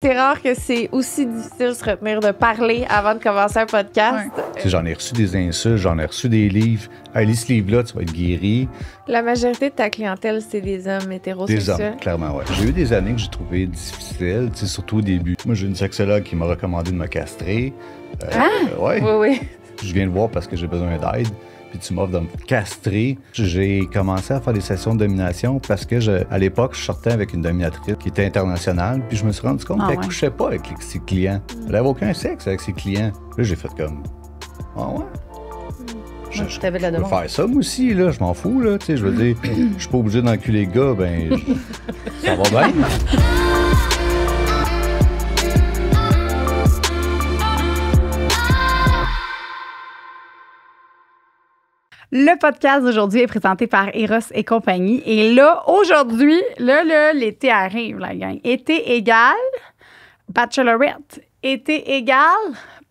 C'est rare que c'est aussi difficile de se retenir de parler avant de commencer un podcast. Ouais. J'en ai reçu des insultes, j'en ai reçu des livres. Hey, lis ce livre-là, tu vas être guéri. La majorité de ta clientèle, c'est des hommes hétérosexuels. Des hommes, clairement, ouais. J'ai eu des années que j'ai trouvées difficiles, surtout au début. Moi, j'ai une sexologue qui m'a recommandé de me castrer. Ouais. Oui. Je viens de voir parce que j'ai besoin d'aide. Puis tu m'offres de me castrer. J'ai commencé à faire des sessions de domination parce que, à l'époque, je sortais avec une dominatrice qui était internationale. Puis je me suis rendu compte qu'elle couchait pas avec ses clients. Elle n'avait aucun sexe avec ses clients. Là, j'ai fait comme... Ah ouais? Je peux faire ça, moi aussi, là. Je m'en fous, là. Tu sais, je veux dire, je suis pas obligé d'enculer les gars. Ben, ça va bien. Le podcast d'aujourd'hui est présenté par Eros et compagnie. Et là, aujourd'hui, l'été arrive, la gang. Été égal, bachelorette. Été égal,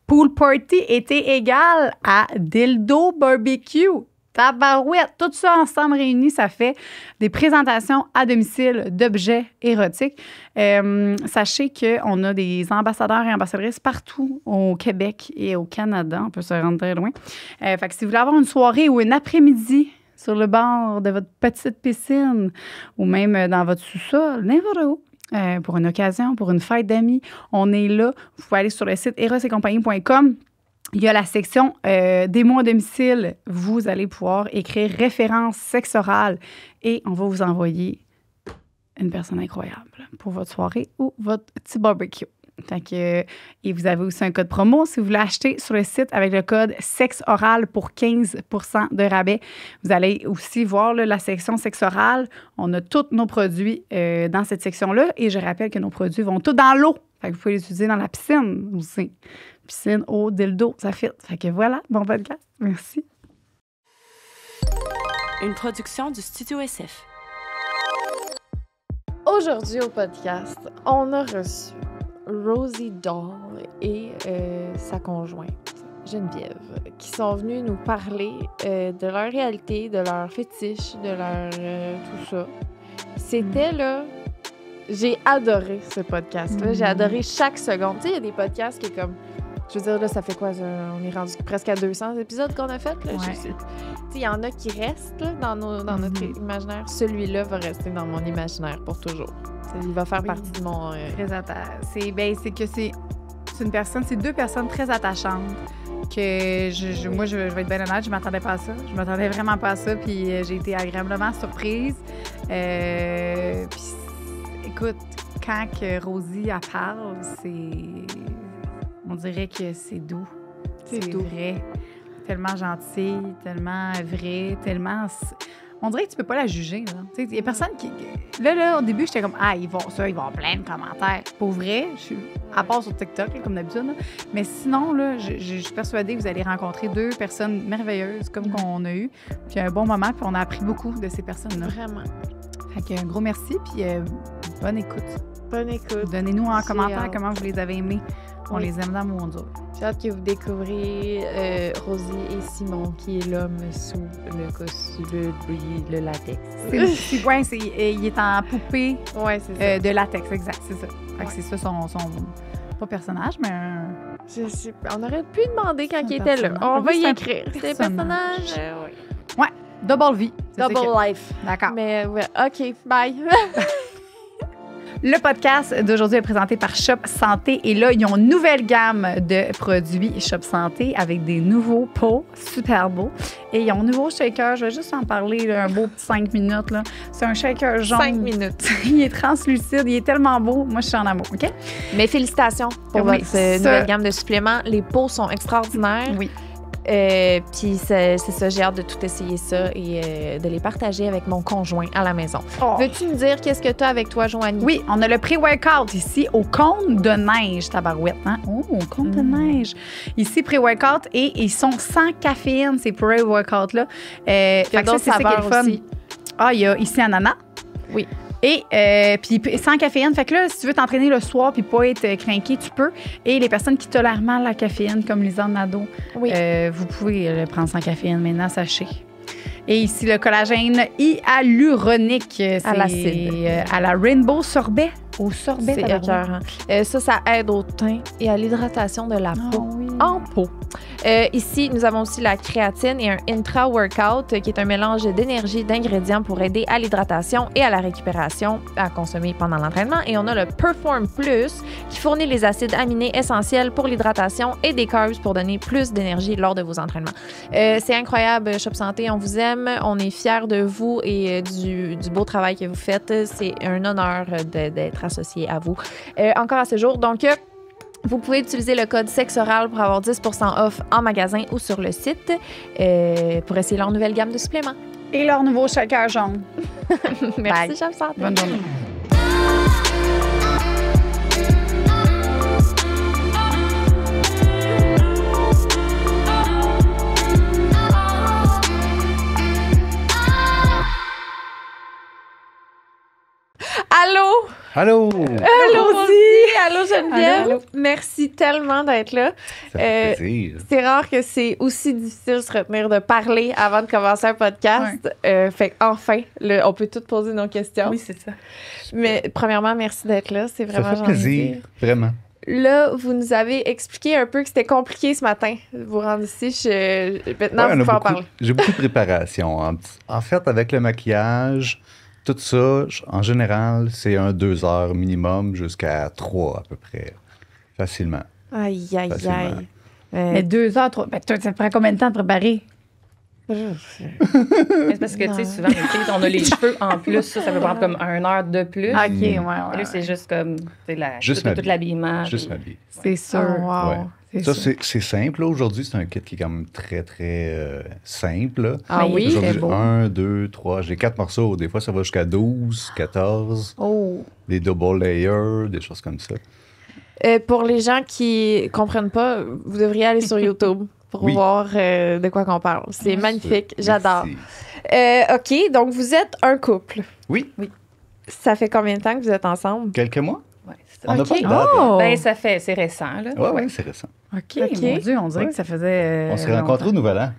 pool party. Été égal à dildo barbecue. Tabarouette. Tout ça ensemble réuni, ça fait des présentations à domicile d'objets érotiques. Sachez qu'on a des ambassadeurs et ambassadrices partout au Québec et au Canada. On peut se rendre très loin. Fait que si vous voulez avoir une soirée ou un après-midi sur le bord de votre petite piscine ou même dans votre sous-sol, n'importe où, pour une occasion, pour une fête d'amis, on est là. Vous pouvez aller sur le site erosetcompagnie.com. Il y a la section des mots à domicile. Vous allez pouvoir écrire référence sexe oral et on va vous envoyer une personne incroyable pour votre soirée ou votre petit barbecue. Fait que, et vous avez aussi un code promo si vous voulez acheter sur le site avec le code sexe oral pour 15 % de rabais. Vous allez aussi voir la section sexe oral. On a tous nos produits dans cette section-là et je rappelle que nos produits vont tous dans l'eau. Fait que vous pouvez les utiliser dans la piscine aussi. Piscine, eau, dildo, ça fit. Fait que voilà, bon podcast. Merci. Une production du Studio SF. Aujourd'hui au podcast, on a reçu Rosie Doll et sa conjointe, Geneviève, qui sont venus nous parler de leur réalité, de leur fétiche, de leur tout ça. C'était là... J'ai adoré ce podcast-là. J'ai adoré chaque seconde. Tu sais, il y a des podcasts qui est comme... Je veux dire, là, ça fait quoi? On est rendu presque à 200 épisodes qu'on a fait. Là. Ouais. Tu sais, il y en a qui restent là, dans notre imaginaire. Celui-là va rester dans mon imaginaire pour toujours. T'sais, il va faire partie de mon... C'est une personne, c'est deux personnes très attachantes. Que moi, je vais être bien honnête, je m'attendais pas à ça. Je m'attendais vraiment pas à ça. Puis j'ai été agréablement surprise. Puis écoute, quand que Rosie elle parle, on dirait que c'est doux. C'est doux. Vrai. Tellement gentil, tellement vrai, tellement... On dirait que tu peux pas la juger. Il y a personne qui... Là, au début, j'étais comme, il va avoir plein de commentaires. Pour vrai, à part sur TikTok, là, comme d'habitude. Là. Mais sinon, là, je suis persuadée que vous allez rencontrer deux personnes merveilleuses comme qu'on a eu. Puis un bon moment, puis on a appris beaucoup de ces personnes-là. Vraiment. Fait qu'un gros merci, puis bonne écoute. Bonne écoute. Donnez-nous en commentaire comment vous les avez aimés. On les aime dans mon Dieu. J'ai hâte que vous découvriez Rosie et Simon, qui est l'homme sous le costume, le latex. Il est en poupée de latex, exact, c'est ça. Fait que c'est ça son pas personnage, mais on aurait pu demander quand il était là. On va y écrire. C'est un personnage. Ouais, double vie. Double life. D'accord. Mais ouais, OK, bye. Le podcast d'aujourd'hui est présenté par Shop Santé. Et là, ils ont une nouvelle gamme de produits Shop Santé avec des nouveaux pots super beaux. Et ils ont un nouveau shaker. Je vais juste en parler un beau petit 5 minutes. Là. C'est un shaker jaune. 5 minutes. Il est translucide. Il est tellement beau. Moi, je suis en amour. OK? Mais félicitations pour votre nouvelle gamme de suppléments. Les pots sont extraordinaires. Oui. Puis c'est ça, j'ai hâte de tout essayer ça et de les partager avec mon conjoint à la maison. Oh. Veux-tu me dire qu'est-ce que tu as avec toi, Joanie? Oui, on a le pré-workout ici au Cône de neige, tabarouette. Hein? Oh, Cône de neige. Ici, pré-workout et ils sont sans caféine, ces pré-workouts-là. Il y a d'autres saveurs aussi. Il y a ici ananas. Oui. Et puis sans caféine. Fait que là, si tu veux t'entraîner le soir puis pas être craqué, tu peux. Et les personnes qui tolèrent mal la caféine, comme Lisanne Nadeau, vous pouvez le prendre sans caféine maintenant, sachez. Et ici, le collagène hyaluronique, c'est à la Rainbow Sorbet. Au sorbet, C'est écœurant. Ça aide au teint et à l'hydratation de la peau. oui. En peau. Ici, nous avons aussi la créatine et un intra-workout qui est un mélange d'énergie et d'ingrédients pour aider à l'hydratation et à la récupération à consommer pendant l'entraînement. Et on a le Perform Plus qui fournit les acides aminés essentiels pour l'hydratation et des carbs pour donner plus d'énergie lors de vos entraînements. C'est incroyable, Shop Santé, on vous aime, on est fiers de vous et du beau travail que vous faites. C'est un honneur d'être associé à vous. Encore à ce jour, donc... vous pouvez utiliser le code SEXORAL pour avoir 10% off en magasin ou sur le site pour essayer leur nouvelle gamme de suppléments. Et leur nouveau shaker jaune. Merci, Bye. Shop Santé. Bonne journée. Allô? Allô! Allô aussi! Allô Geneviève! Allô. Merci tellement d'être là. Ça fait plaisir. C'est rare que c'est aussi difficile de se retenir de parler avant de commencer un podcast. Fait qu'enfin, on peut toutes poser nos questions. Oui, c'est ça. Mais premièrement, merci d'être là. C'est Ça vraiment fait plaisir, vraiment. Là, vous nous avez expliqué un peu que c'était compliqué ce matin de vous rendre ici. Maintenant, vous pouvez en parler. J'ai beaucoup de préparation. En fait, avec le maquillage, tout ça, en général, c'est 2 heures minimum jusqu'à 3 à peu près. Facilement. Aïe, aïe, Facilement. aïe. Mais 2 heures, 3... Ben, toi, ça te prend combien de temps de préparer? Mais c'est parce que, tu sais, souvent, les filles, on a les cheveux en plus, ça peut prendre comme 1 heure de plus. OK, ouais. Et là, c'est juste comme, tu sais, Juste tout l'habillement. Juste puis- ma vie. C'est sûr. Oh, wow. Ouais. C'est Ça, sûr. c'est simple. Là. Aujourd'hui, c'est un kit qui est quand même très, très simple. Là. Ah Mais oui? c'est Aujourd'hui, beau. 1, 2, 3. J'ai 4 morceaux. Des fois, ça va jusqu'à 12, 14. Oh! Des double layers, des choses comme ça. Pour les gens qui comprennent pas, vous devriez aller sur YouTube pour Oui. voir de quoi qu'on parle. C'est magnifique. J'adore. Merci. OK, donc vous êtes un couple. Oui, Ça fait combien de temps que vous êtes ensemble? quelques mois. Ouais, c'est ça. On n'a OK. pas de date. hein? Oh! Ben, c'est récent, là. Ouais, c'est récent. OK, OK. mon Dieu, on dirait Ouais. que ça faisait. On s'est rencontrés au Nouvel An.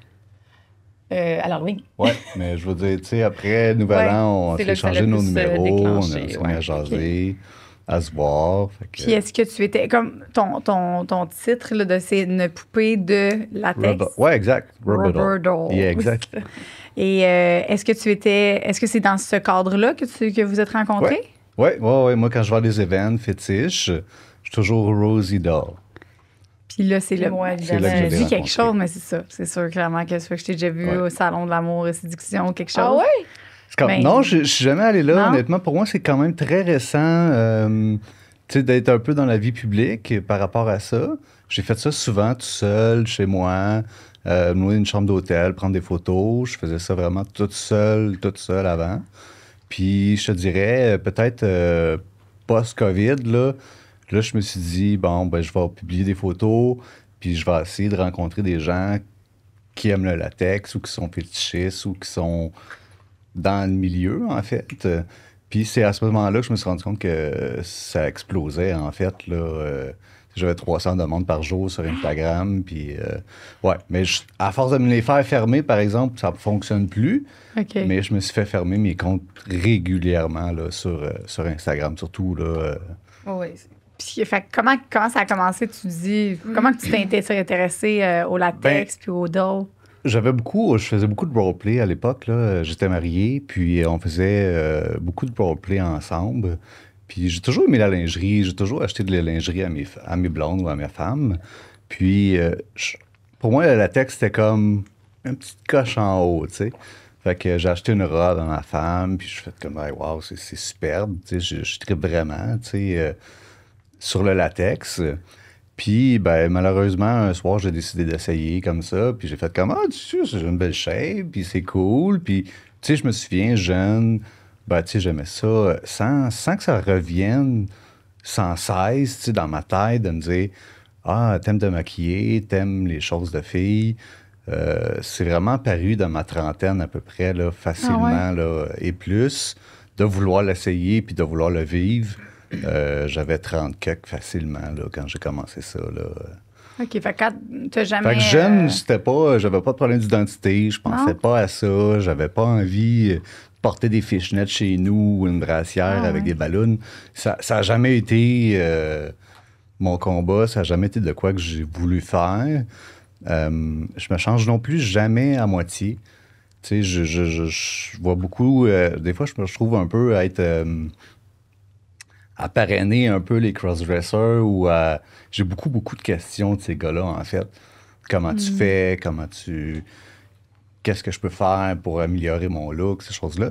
Alors, oui. Oui, mais je veux dire, tu sais, après Nouvel Ouais, An, on c'est s'est là que ça échangé l'a nos plus, numéros, déclenché, on s'est mis à ouais. jaser, à se voir. Fait que- Puis est-ce que tu étais comme ton titre là, de c'est une poupée de latex? Ouais, exact. Rubber doll. Rubber doll. Yeah, exact. Et est-ce que c'est dans ce cadre-là que vous êtes rencontrés? Ouais. Moi, quand je vais à des événements fétiches, je suis toujours Rosie Doll. Puis là, c'est le. Moi, C'est là que évidemment. je J'ai l'ai dit quelque rencontré. chose, mais c'est ça. C'est sûr, clairement, que je t'ai déjà vu Ouais. au Salon de l'amour et séduction, quelque chose. Ah ouais? C'est comme- Ben, non, je suis jamais allé là, non? honnêtement. Pour moi, c'est quand même très récent tu sais, d'être un peu dans la vie publique par rapport à ça. J'ai fait ça souvent tout seul, chez moi, louer une chambre d'hôtel, prendre des photos. Je faisais ça vraiment toute seule avant. Puis, je te dirais, peut-être post-COVID, là, je me suis dit, bon, ben, je vais publier des photos, puis je vais essayer de rencontrer des gens qui aiment le latex ou qui sont fétichistes ou qui sont dans le milieu, en fait. Puis c'est à ce moment-là que je me suis rendu compte que ça explosait, en fait. Là, j'avais 300 demandes par jour sur Instagram. Puis, ouais. Mais à force de me les faire fermer, par exemple, ça ne fonctionne plus. OK. Mais je me suis fait fermer mes comptes régulièrement là, sur Instagram, surtout. Là, Oui. Puis, fait, comment ça a commencé, tu dis? Comment que tu t'es intéressé au latex puis au doll? je faisais beaucoup de roleplay à l'époque. Là. J'étais marié, puis on faisait beaucoup de roleplay ensemble. Puis j'ai toujours aimé la lingerie, j'ai toujours acheté de la lingerie à mes blondes ou à mes femmes. Puis pour moi, le latex, c'était comme une petite coche en haut, tu sais. Fait que j'ai acheté une robe à ma femme, puis je fais comme, hey, wow, c'est superbe, tu sais, je tripe vraiment, tu sais, sur le latex. Puis, ben, malheureusement, un soir, j'ai décidé d'essayer comme ça. Puis j'ai fait comme, ah, tu sais, j'ai une belle shape, puis c'est cool. Puis, tu sais, je me souviens, jeune, ben, tu sais, j'aimais ça sans que ça revienne sans cesse, tu sais, dans ma tête, de me dire, ah, t'aimes te maquiller, t'aimes les choses de filles. C'est vraiment apparu dans ma trentaine à peu près, là, facilement, là, et plus, de vouloir l'essayer puis de vouloir le vivre. J'avais 30 quelques facilement là, quand j'ai commencé ça. Là. OK, fait que quand t'as jamais... Fait que jeune, j'avais pas de problème d'identité, je pensais pas à ça, j'avais pas envie de porter des fishnets chez nous ou une brassière avec des ballons. Ça n'a jamais été mon combat. Ça n'a jamais été de quoi que j'ai voulu faire. Je me change non plus jamais à moitié. Tu sais, je vois beaucoup... des fois, je trouve un peu être... à parrainer un peu les crossdressers ou à... J'ai beaucoup de questions de ces gars-là, en fait. Comment tu fais? Qu'est-ce que je peux faire pour améliorer mon look? Ces choses-là.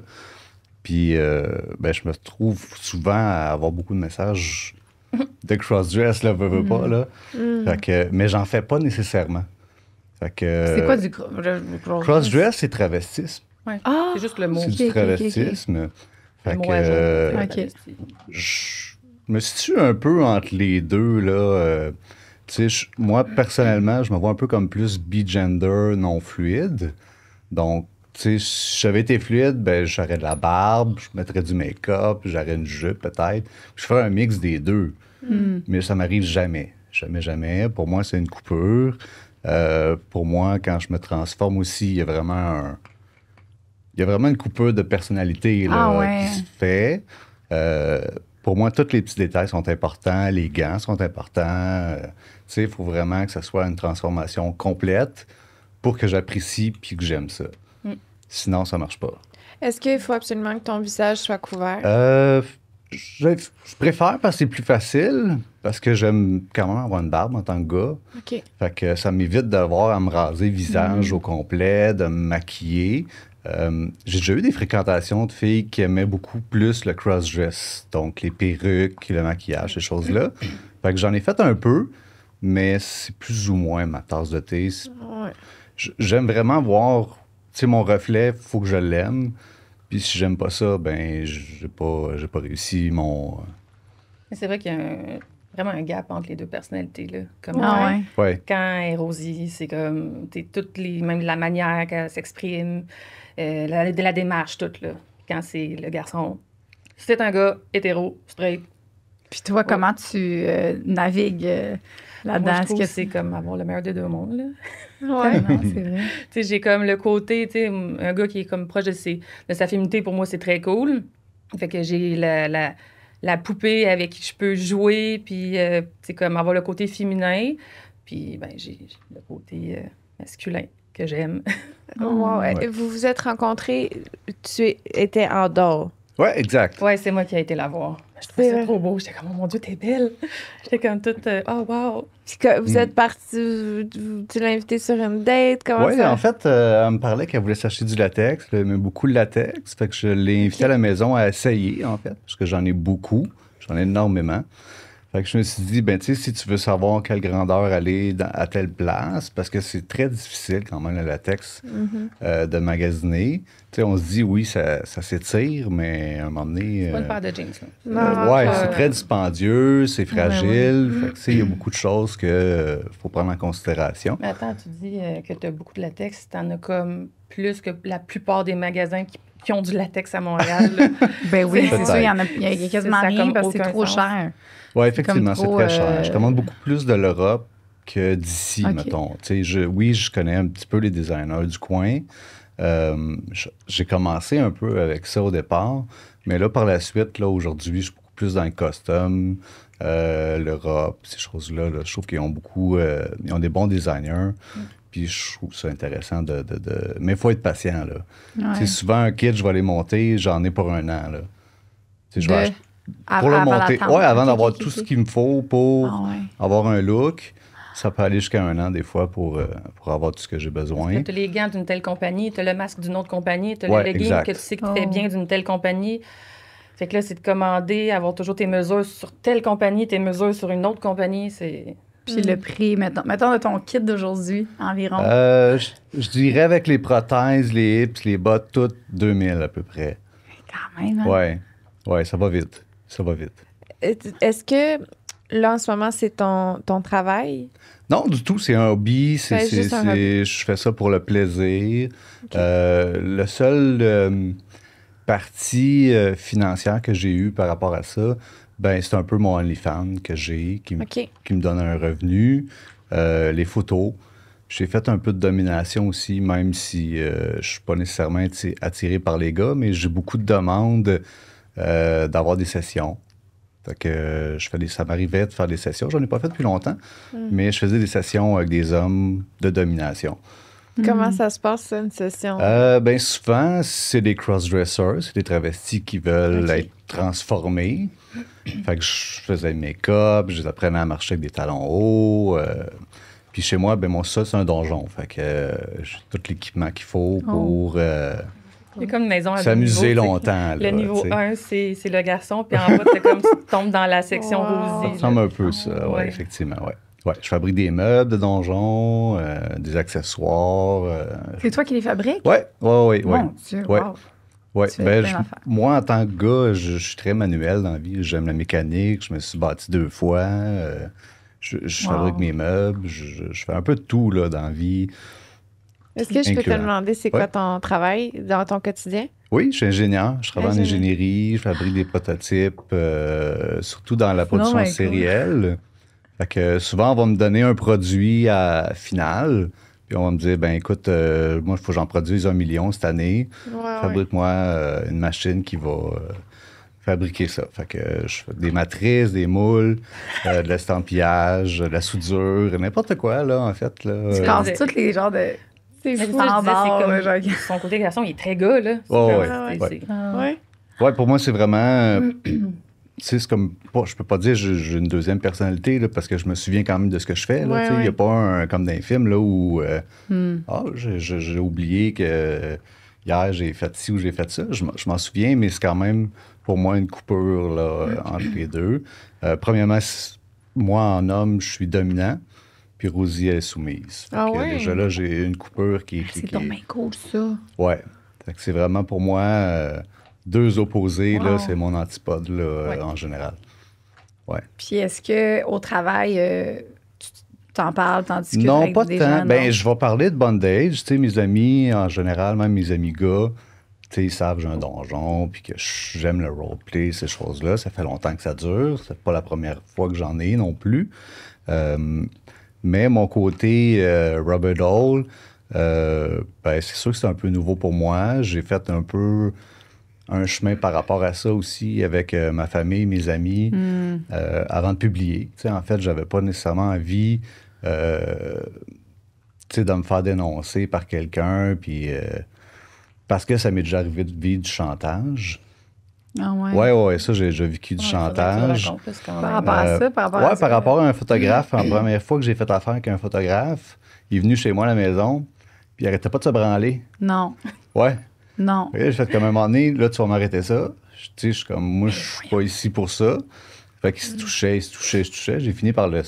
Puis, je me trouve souvent à avoir beaucoup de messages de crossdress, là, veux pas, là. Fait que, mais j'en fais pas nécessairement. Fait que... C'est quoi du crossdress, c'est travestisme. Ouais. C'est juste le mot. C'est du travestisme. Fait Le mot que, je me situe un peu entre les deux, là. Tu sais, moi, personnellement, je me vois un peu comme plus bigender, non fluide. Donc, tu sais, si j'avais été fluide, j'aurais de la barbe, je mettrais du make-up, j'aurais une jupe peut-être. Je ferais un mix des deux. Mais ça m'arrive jamais. Jamais. Pour moi, c'est une coupure. Pour moi, quand je me transforme aussi, il y a vraiment une coupure de personnalité là, qui se fait. Pour moi, tous les petits détails sont importants, les gants sont importants. Tu sais, il faut vraiment que ce soit une transformation complète pour que j'apprécie puis que j'aime ça. Sinon, ça marche pas. Est-ce qu'il faut absolument que ton visage soit couvert? Je préfère parce que c'est plus facile, parce que j'aime quand même avoir une barbe en tant que gars. OK. Fait que ça m'évite d'avoir à me raser le visage au complet, de me maquiller. J'ai déjà eu des fréquentations de filles qui aimaient beaucoup plus le cross-dress, donc les perruques, le maquillage, ces choses-là. Fait que j'en ai fait un peu, mais c'est plus ou moins ma tasse de thé. Ouais. J'aime vraiment voir, tu sais, mon reflet, il faut que je l'aime. Puis si j'aime pas ça, j'ai pas réussi mon... Mais c'est vrai qu'il y a vraiment un gap entre les deux personnalités, là. Comme quand elle est Rosie, c'est comme, même la manière qu'elle s'exprime, la démarche, toute, là. Quand c'est le garçon, c'est un gars hétéro, straight. Puis toi, comment tu navigues là-dedans? Moi, je trouve que c'est comme avoir le meilleur des deux mondes, là. Ouais, non, c'est vrai. Tu sais, j'ai comme le côté, tu sais, un gars qui est comme proche de sa féminité, pour moi, c'est très cool. Fait que j'ai la poupée avec qui je peux jouer, puis, tu sais, comme avoir le côté féminin. Puis, j'ai le côté masculin que j'aime. Wow. Ouais. Vous vous êtes rencontrés, tu étais en dehors. Ouais, exact. Ouais, c'est moi qui ai été la voir. Je trouvais ça trop beau. J'étais comme, oh mon Dieu, t'es belle. J'étais comme toute, oh wow. Puis que vous êtes partis, tu l'as invitée sur une date, comment Oui, ça? en fait, elle me parlait qu'elle voulait s'acheter du latex. Elle aimait beaucoup le latex. Fait que je l'ai invitée à la maison à essayer, en fait, parce que j'en ai beaucoup. J'en ai énormément. Fait que je me suis dit, tu sais, si tu veux savoir quelle grandeur aller à telle place, parce que c'est très difficile quand même, le latex, de magasiner. Tu sais, on se dit, oui, ça s'étire, mais à un moment donné... C'est pas une paire de jeans, là. Ouais, c'est très dispendieux, c'est fragile. Fait que, tu sais, il y a beaucoup de choses qu'il faut prendre en considération. Mais attends, tu dis que tu as beaucoup de latex. T'en as comme plus que la plupart des magasins qui ont du latex à Montréal. Oui, c'est Peut-être. sûr, il y a quasiment Ça a rien comme parce que c'est aucun trop sens. cher. Oui, effectivement, c'est trop, très cher. Je commande beaucoup plus de l'Europe que d'ici, OK. mettons. Tu sais, je connais un petit peu les designers du coin. J'ai commencé un peu avec ça au départ, mais là, par la suite, là, aujourd'hui, je suis beaucoup plus dans le custom, l'Europe, ces choses-là. Là. Je trouve qu'ils ont ils ont des bons designers. Puis je trouve ça intéressant mais il faut être patient, là. Ouais. Tu sais, souvent, un kit, je vais les monter, j'en ai pour 1 an, là. Tu sais, je vais acheter pour le Avant monter. d'attendre. Oui, avant OK, d'avoir OK, tout OK. ce qu'il me faut pour Ah ouais. avoir un look. Ça peut aller jusqu'à 1 an, des fois, pour avoir tout ce que j'ai besoin. Tu as les gants d'une telle compagnie, tu as le masque d'une autre compagnie, tu as Ouais, le legging exact. que tu sais que tu fais bien d'une telle compagnie. Fait que là, c'est de commander, avoir toujours tes mesures sur telle compagnie, tes mesures sur une autre compagnie. C'est... Puis le prix, mettons de ton kit d'aujourd'hui, environ. Je dirais avec les prothèses, les hips, les bottes, toutes 2000 à peu près. Quand même, hein? Ouais, ça va vite. Ça va vite. Est-ce que là, en ce moment, c'est ton travail? Non, du tout, c'est un hobby. C'est juste un hobby. Je fais ça pour le plaisir. Le seul partie financière que j'ai eue par rapport à ça, c'est un peu mon OnlyFans que j'ai, qui me donne un revenu. Les photos. J'ai fait un peu de domination aussi, même si je suis pas nécessairement attiré par les gars, mais j'ai beaucoup de demandes d'avoir des sessions. Fait que ça m'arrivait de faire des sessions. J'en ai pas fait depuis longtemps, mais je faisais des sessions avec des hommes de domination. Comment ça se passe, ça, une session? Ben souvent, c'est des cross-dressers, c'est des travestis qui veulent être transformés. Fait que je faisais le make-up, je les apprenais à marcher avec des talons hauts. Puis chez moi, ben mon sol, c'est un donjon. Fait que j'ai tout l'équipement qu'il faut pour C'est comme une maison à s'amuser deux niveaux, longtemps. Le là, niveau t'sais. 1, c'est le garçon, puis en bas, c'est comme tu tombes dans la section Wow. Ça rosée. ressemble là. un peu ça, Ouais. effectivement, ouais. Ouais, je fabrique des meubles de donjon, des accessoires. C'est toi qui les fabriques? Ouais. Mon Dieu, Ouais. wow. Ouais, Tu fais ben, plein d'affaires. moi, en tant que gars, je suis très manuel dans la vie. J'aime la mécanique. Je me suis bâti 2 fois. Je Wow. fabrique mes meubles. Je fais un peu de tout là, dans la vie. Est-ce que je peux te incluant. demander c'est quoi Ouais. ton travail dans ton quotidien? Oui, je suis ingénieur. Je travaille en Ingénieur. ingénierie. Je fabrique des prototypes, surtout dans la production ben, cool. sérielle. Fait que souvent, on va me donner un produit à final. Puis on va me dire, ben écoute, moi, il faut que j'en produise 1 million cette année. Ouais, Fabrique-moi une machine qui va fabriquer ça. Fait que je fais des matrices, des moules, de l'estampillage, de la soudure, n'importe quoi, là, en fait. Là. Tu casses tous les genres de. C'est Mais fou. c'est ça, je disais, Standard, c'est genre. comme son côté garçon, il est très gars, là. C'est Oh, comme- ouais, c'est- ouais. c'est- Ouais. Ouais, pour moi, c'est vraiment. Tu sais, c'est comme. Je peux pas dire que j'ai une deuxième personnalité, là, parce que je me souviens quand même de ce que je fais. Là, Ouais, tu sais. Il n'y a ouais. pas comme dans les films là, où. Hmm. J'ai oublié que hier, j'ai fait ci ou j'ai fait ça. Je m'en souviens, mais c'est quand même pour moi une coupure là, entre les deux. Premièrement, moi, en homme, je suis dominant, puis Rosie, elle est soumise. Fait Ah que ouais? déjà là, j'ai une coupure qui C'est donc bien cool, ça. Ouais. Fait que c'est vraiment pour moi deux opposés, là, Wow. c'est mon antipode là, Ouais. en général. Ouais. Puis est-ce qu'au travail, tu t'en parles, t'en discutes Non, avec pas des tant. gens? Ben, non? je vais parler de bondage. Tu sais, mes amis, en général, même mes amis gars, tu sais, ils savent que j'ai un donjon, puis que j'aime le roleplay, ces choses-là. Ça fait longtemps que ça dure. C'est pas la première fois que j'en ai non plus. Mais mon côté Rubber Doll, ben, c'est sûr que c'est un peu nouveau pour moi. J'ai fait un peu un chemin par rapport à ça aussi avec ma famille, mes amis, avant de publier. Tu sais, en fait, j'avais pas nécessairement envie tu sais, de me faire dénoncer par quelqu'un, puis parce que ça m'est déjà arrivé de vivre du chantage. Ah ouais. Ouais, ça, j'ai déjà vécu du Ouais, faudrait que tu le chantage. racontes plus quand Par même. rapport à ça, par rapport à Ouais, ça. par rapport à un photographe. La première fois que j'ai fait affaire avec un photographe, il est venu chez moi à la maison, puis il arrêtait pas de se branler. Non, Ouais. non. Et là, j'ai fait comme à un moment donné, là, tu vas m'arrêter ça. Tu sais, je suis comme, moi, je suis pas ici pour ça. Fait qu'il se touchait, il se touchait, il se touchait. J'ai fini par le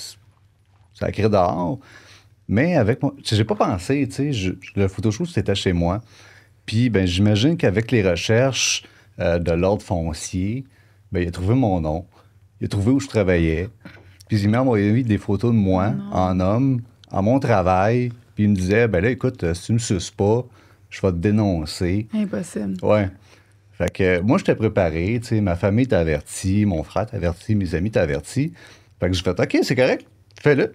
sacrer dehors. Mais avec moi, j'ai pas pensé, tu sais, le photoshoot, c'était chez moi. Puis, ben, j'imagine qu'avec les recherches de l'ordre foncier, ben, il a trouvé mon nom. Il a trouvé où je travaillais. Puis, il m'a envoyé des photos de moi, en homme, à mon travail. Puis, il me disait, ben là, écoute, si tu me suces pas, je vais te dénoncer. Impossible. Ouais. Fait que moi, j'étais préparé, tu sais, ma famille t'a averti, mon frère t'a averti, mes amis t'a averti. Fait que j'ai fait, OK, c'est correct, fais-le.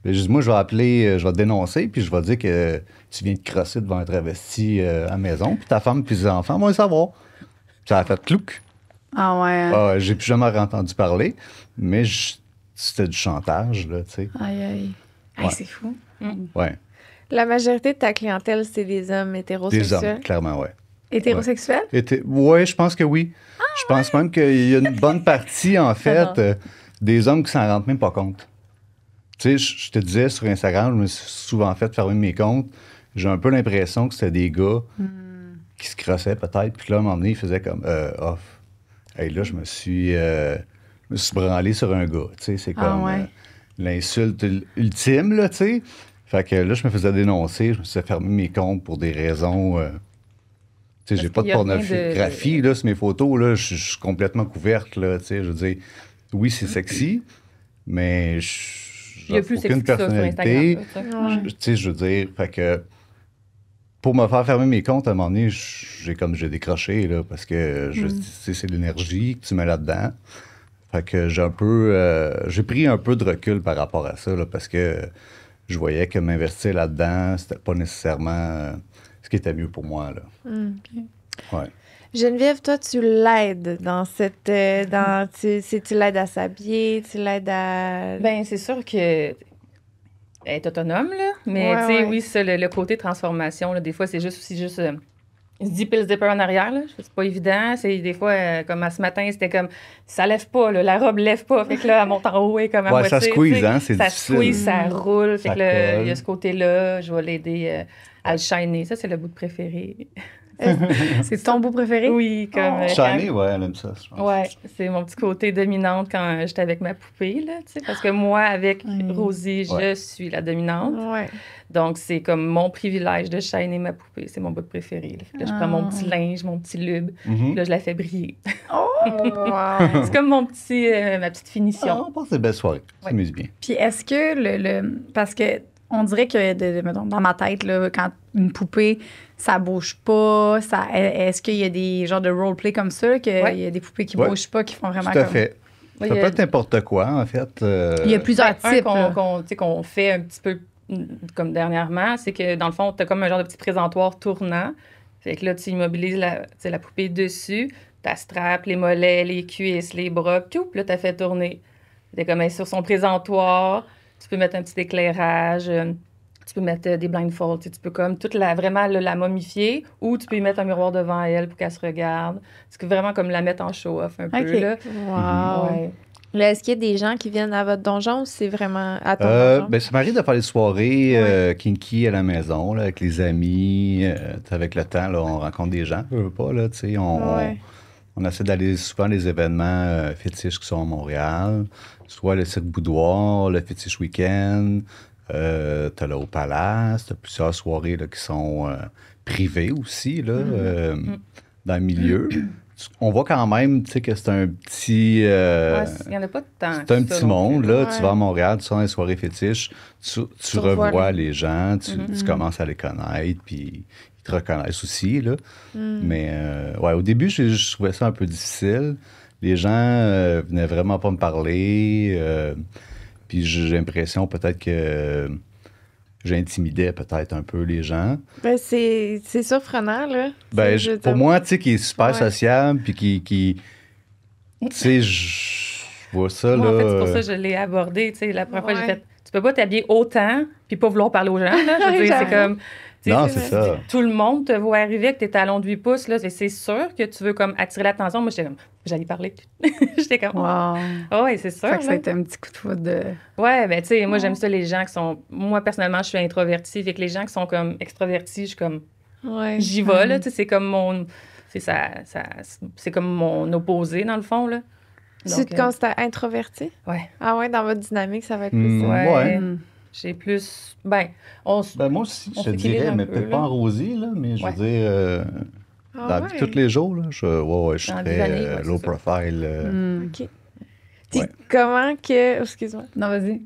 Puis j'ai dit, moi, je vais appeler, je vais te dénoncer, puis je vais dire que tu viens de crosser devant un travesti à la maison, puis ta femme puis tes enfants vont le savoir. Ça a fait clouc. Ah ouais. hein. Ah, j'ai plus jamais entendu parler, mais c'était du chantage, là, tu sais. Aïe, aïe. Hey, Ouais. c'est fou. Ouais. La majorité de ta clientèle, c'est des hommes Des hétérosexuels. hommes, clairement, ouais. Hétérosexuel? Ouais, je pense que oui. Je pense même qu'il y a une bonne partie, en fait, des hommes qui s'en rendent même pas compte. Tu sais, je te disais sur Instagram, je me suis souvent fait fermer mes comptes. J'ai un peu l'impression que c'était des gars qui se crossaient peut-être. Puis là, à un moment donné, ils faisaient comme off. Et là, je me suis branlé sur un gars. Tu sais, c'est Ah comme ouais. l'insulte ultime, là, tu sais. Fait que là, je me faisais dénoncer. Je me suis fait fermer mes comptes pour des raisons... tu sais, j'ai pas Parce de qu'il y a rien de- pornographie là, sur mes photos. Là, je suis complètement couverte. Là, tu sais, je veux dire, oui, c'est sexy, mais Il y a j'offre plus aucune sexy que ça sur personnalité. Instagram. là, tu sais. Ouais. Tu sais, je veux dire, fait que pour me faire fermer mes comptes, à un moment donné, j'ai décroché, là, parce que je dis, tu sais, c'est l'énergie que tu mets là-dedans. Fait que j'ai pris un peu de recul par rapport à ça, là, parce que je voyais que m'investir là-dedans, c'était pas nécessairement ce qui était mieux pour moi, là. Ouais. Geneviève, toi, tu l'aides dans cette... tu l'aides à s'habiller, tu l'aides à... Ben c'est sûr que... Elle est autonome, là. Mais, Ouais, tu sais, ouais. oui, ça, le côté transformation, là, des fois, c'est juste 10 piles zipper en arrière, là. C'est pas évident. C'est des fois, comme à ce matin, c'était comme, ça lève pas, là. La robe lève pas. Fait que là, elle monte en haut et comme à Ouais, moitié. ça squeeze, tu sais. hein, c'est ça difficile. squeeze, ça roule. Fait Ça que là, colle. il y a ce côté-là. Je vais l'aider à le shiner. Ça, c'est le bout de préféré. C'est ton beau préféré? Oui, comme... Shiny, ouais, elle aime ça, je pense. Ouais, c'est mon petit côté dominante quand j'étais avec ma poupée, là, tu sais, parce que moi, avec Rosie, je suis la dominante. Ouais. Donc, c'est comme mon privilège de shiner ma poupée. C'est mon bout préféré. Là. Fait que là, je prends mon petit linge, mon petit lube, puis là, je la fais briller. Wow. C'est comme mon petit, ma petite finition. On passe des belles soirées. Ça Ouais. s'amuse bien. Puis est-ce que parce que on dirait que mettons, dans ma tête, là, quand une poupée, ça bouge pas, est-ce qu'il y a des genres de roleplay comme ça, qu'il y a des poupées qui Ouais. bougent pas, qui font vraiment Tout à comme... fait. Ouais, Ça il y peut a- être n'importe quoi, en fait. Il y a plusieurs un types. là. qu'on fait un petit peu comme dernièrement, c'est que dans le fond, tu as comme un genre de petit présentoir tournant. Fait que là, tu immobilises la poupée dessus, ta strap, les mollets, les cuisses, les bras, puis là, tu as fait tourner. T'es comme elle est sur son présentoir, tu peux mettre un petit éclairage, tu peux mettre des blindfolds, tu peux comme vraiment la momifier, ou tu peux y mettre un miroir devant elle pour qu'elle se regarde. C'est vraiment comme la mettre en show-off un peu, Ok. là. Wow. Ouais. Là, est-ce qu'il y a des gens qui viennent à votre donjon ou c'est vraiment à ton donjon? Ben, ça m'arrive de faire des soirées kinky à la maison, là, avec les amis. Avec le temps, là, on rencontre des gens, on veut pas, là, tu sais, on essaie d'aller souvent à des événements fétiches qui sont à Montréal, soit le Cirque Boudoir, le Fétiche Week-end, t'as là au Palace, t'as plusieurs soirées là, qui sont privées aussi, là, dans le milieu. On voit quand même, tu sais, que c'est un petit... Ouais, il n'y en a pas de temps. c'est un petit monde, là. Ouais. Tu vas à Montréal, tu vas dans les soirées fétiches, tu revois revois les gens, tu commences à les connaître, puis ils te reconnaissent aussi, là. Mais, ouais, au début, je trouvais ça un peu difficile. Les gens venaient vraiment pas me parler. Puis j'ai l'impression peut-être que j'intimidais peut-être un peu les gens. Ben, c'est surprenant, là. Ben, Je veux pour dire- moi, tu sais, qui est super Ouais. sociable, puis qui tu sais, je vois ça, Moi, là. en fait, c'est pour ça que je l'ai abordé. Tu sais, la première fois, j'ai Ouais. fait, tu peux pas t'habiller autant puis pas vouloir parler aux gens. Là. Je veux dire, c'est J'avoue. comme... tu sais, Non, c'est ça. Tout le monde te voit arriver avec tes talons de 8 pouces. Là. C'est sûr que tu veux comme attirer l'attention. Moi, j'étais comme, j'allais parler. J'étais comme, Wow. ah ouais, c'est sûr. Fait que ça a là. été un petit coup de foudre de... Ouais, ben tu sais, moi, j'aime ça les gens qui sont... Moi, personnellement, je suis introvertie. Fait que les gens qui sont comme extrovertis, je suis comme, Ouais. j'y vais, là. Tu sais, c'est comme mon... c'est comme mon opposé, dans le fond, là. Tu Donc, te considères introverti? ouais. Ah ouais, dans votre dynamique, ça va être plus ça. Ouais. Mm. J'ai plus... Ben, on s- Ben, moi aussi, On je te s'équilibre dirais, un mais peu, peut-être là. pas en rosier, là, mais je veux Ouais. dire, Ah dans la vie de ouais. tous les jours, là, je suis Dans très des années, ouais, low c'est ça. profile. OK. Puis Ouais. comment que... Excuse-moi. Non, vas-y.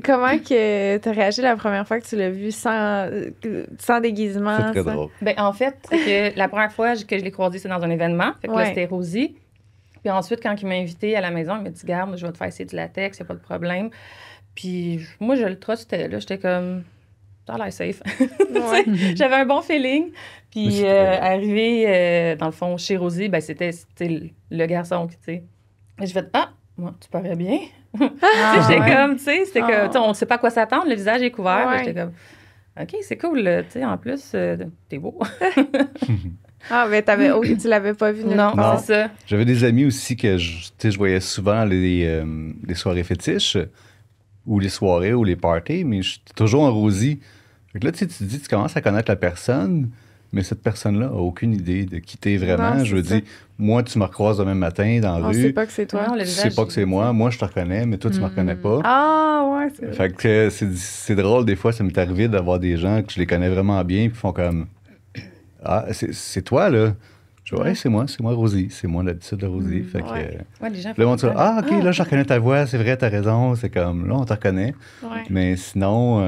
Comment que t'as réagi la première fois que tu l'as vu sans déguisement? C'est très sans- drôle. Ben, en fait, c'est que la première fois que je l'ai croisé, c'est dans un événement. Fait que là, Ouais. c'était Rosie. Puis ensuite, quand il m'a invité à la maison, il m'a dit, garde, je vais te faire essayer du latex, il n'y a pas de problème. Puis moi, je le trustais, là. J'étais comme, t'as l'air safe. Ouais. J'avais un bon feeling. Mais Puis c'est très bien. arrivé, dans le fond, chez Rosie, ben, c'était le garçon, tu sais. Et je fais, ah, moi, tu parais bien. Ah, J'étais ouais. comme, tu sais, c'était Ah. que, tu sais, on ne sait pas à quoi s'attendre, le visage est couvert. Ouais. J'étais comme, OK, c'est cool, là, tu sais, en plus, t'es beau. Ah, ben tu l'avais pas vu nulle Non, part. c'est ça. J'avais des amis aussi que tu sais, je voyais souvent les soirées fétiches ou les soirées ou les parties, mais j'étais toujours en rosie. Fait que là, tu sais, tu te dis, tu commences à connaître la personne, mais cette personne-là a aucune idée de qui t'es vraiment. Non, Je veux c'est ça. dire, moi, tu me recroises demain matin dans la On sait rue. pas que c'est toi. Non, le Tu sais visage, pas que c'est moi. Moi, je te reconnais, mais toi, tu me reconnais pas. Ah, ouais, c'est vrai. Fait que c'est drôle, des fois, ça m'est arrivé d'avoir des gens que je les connais vraiment bien, puis font comme ah, c'est toi, là. Je dis, ouais, c'est moi, Rosie. C'est moi d'habitude, de Rosie. Fait que. Ouais. Ouais, les gens Le monde dit, font ah, OK, là, je reconnais ta voix, c'est vrai, t'as raison. C'est comme, là, on te reconnaît. Ouais. Mais sinon,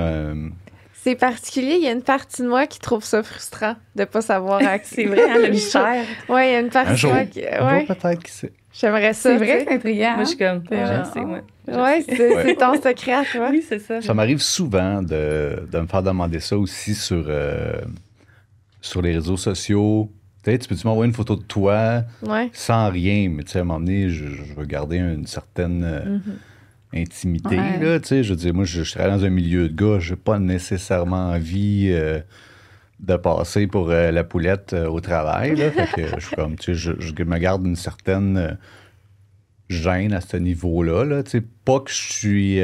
C'est particulier. Il y a une partie de moi qui trouve ça frustrant de pas savoir à qui. C'est vrai, hein, le mystère. Ouais, il y a une partie un jour, de moi qui. un jour Ouais. peut-être qui sait. J'aimerais ça. C'est vrai, tu c'est intriguant. Moi, je suis comme, Ouais. je sais, moi. sais. Ouais, c'est ton secret à toi. Oui, c'est ça. Ça m'arrive souvent de me faire demander ça aussi sur les réseaux sociaux. Tu sais, tu peux-tu m'envoyer une photo de toi Ouais. sans rien? Mais tu sais, à un moment donné, je veux garder une certaine intimité. Ouais. Là, tu sais, je veux dire, moi, je serais dans un milieu de gars, j'ai pas nécessairement envie de passer pour la poulette au travail. Là, fait que je suis comme, tu sais, je me garde une certaine gêne à ce niveau-là. Là, tu sais, pas que je suis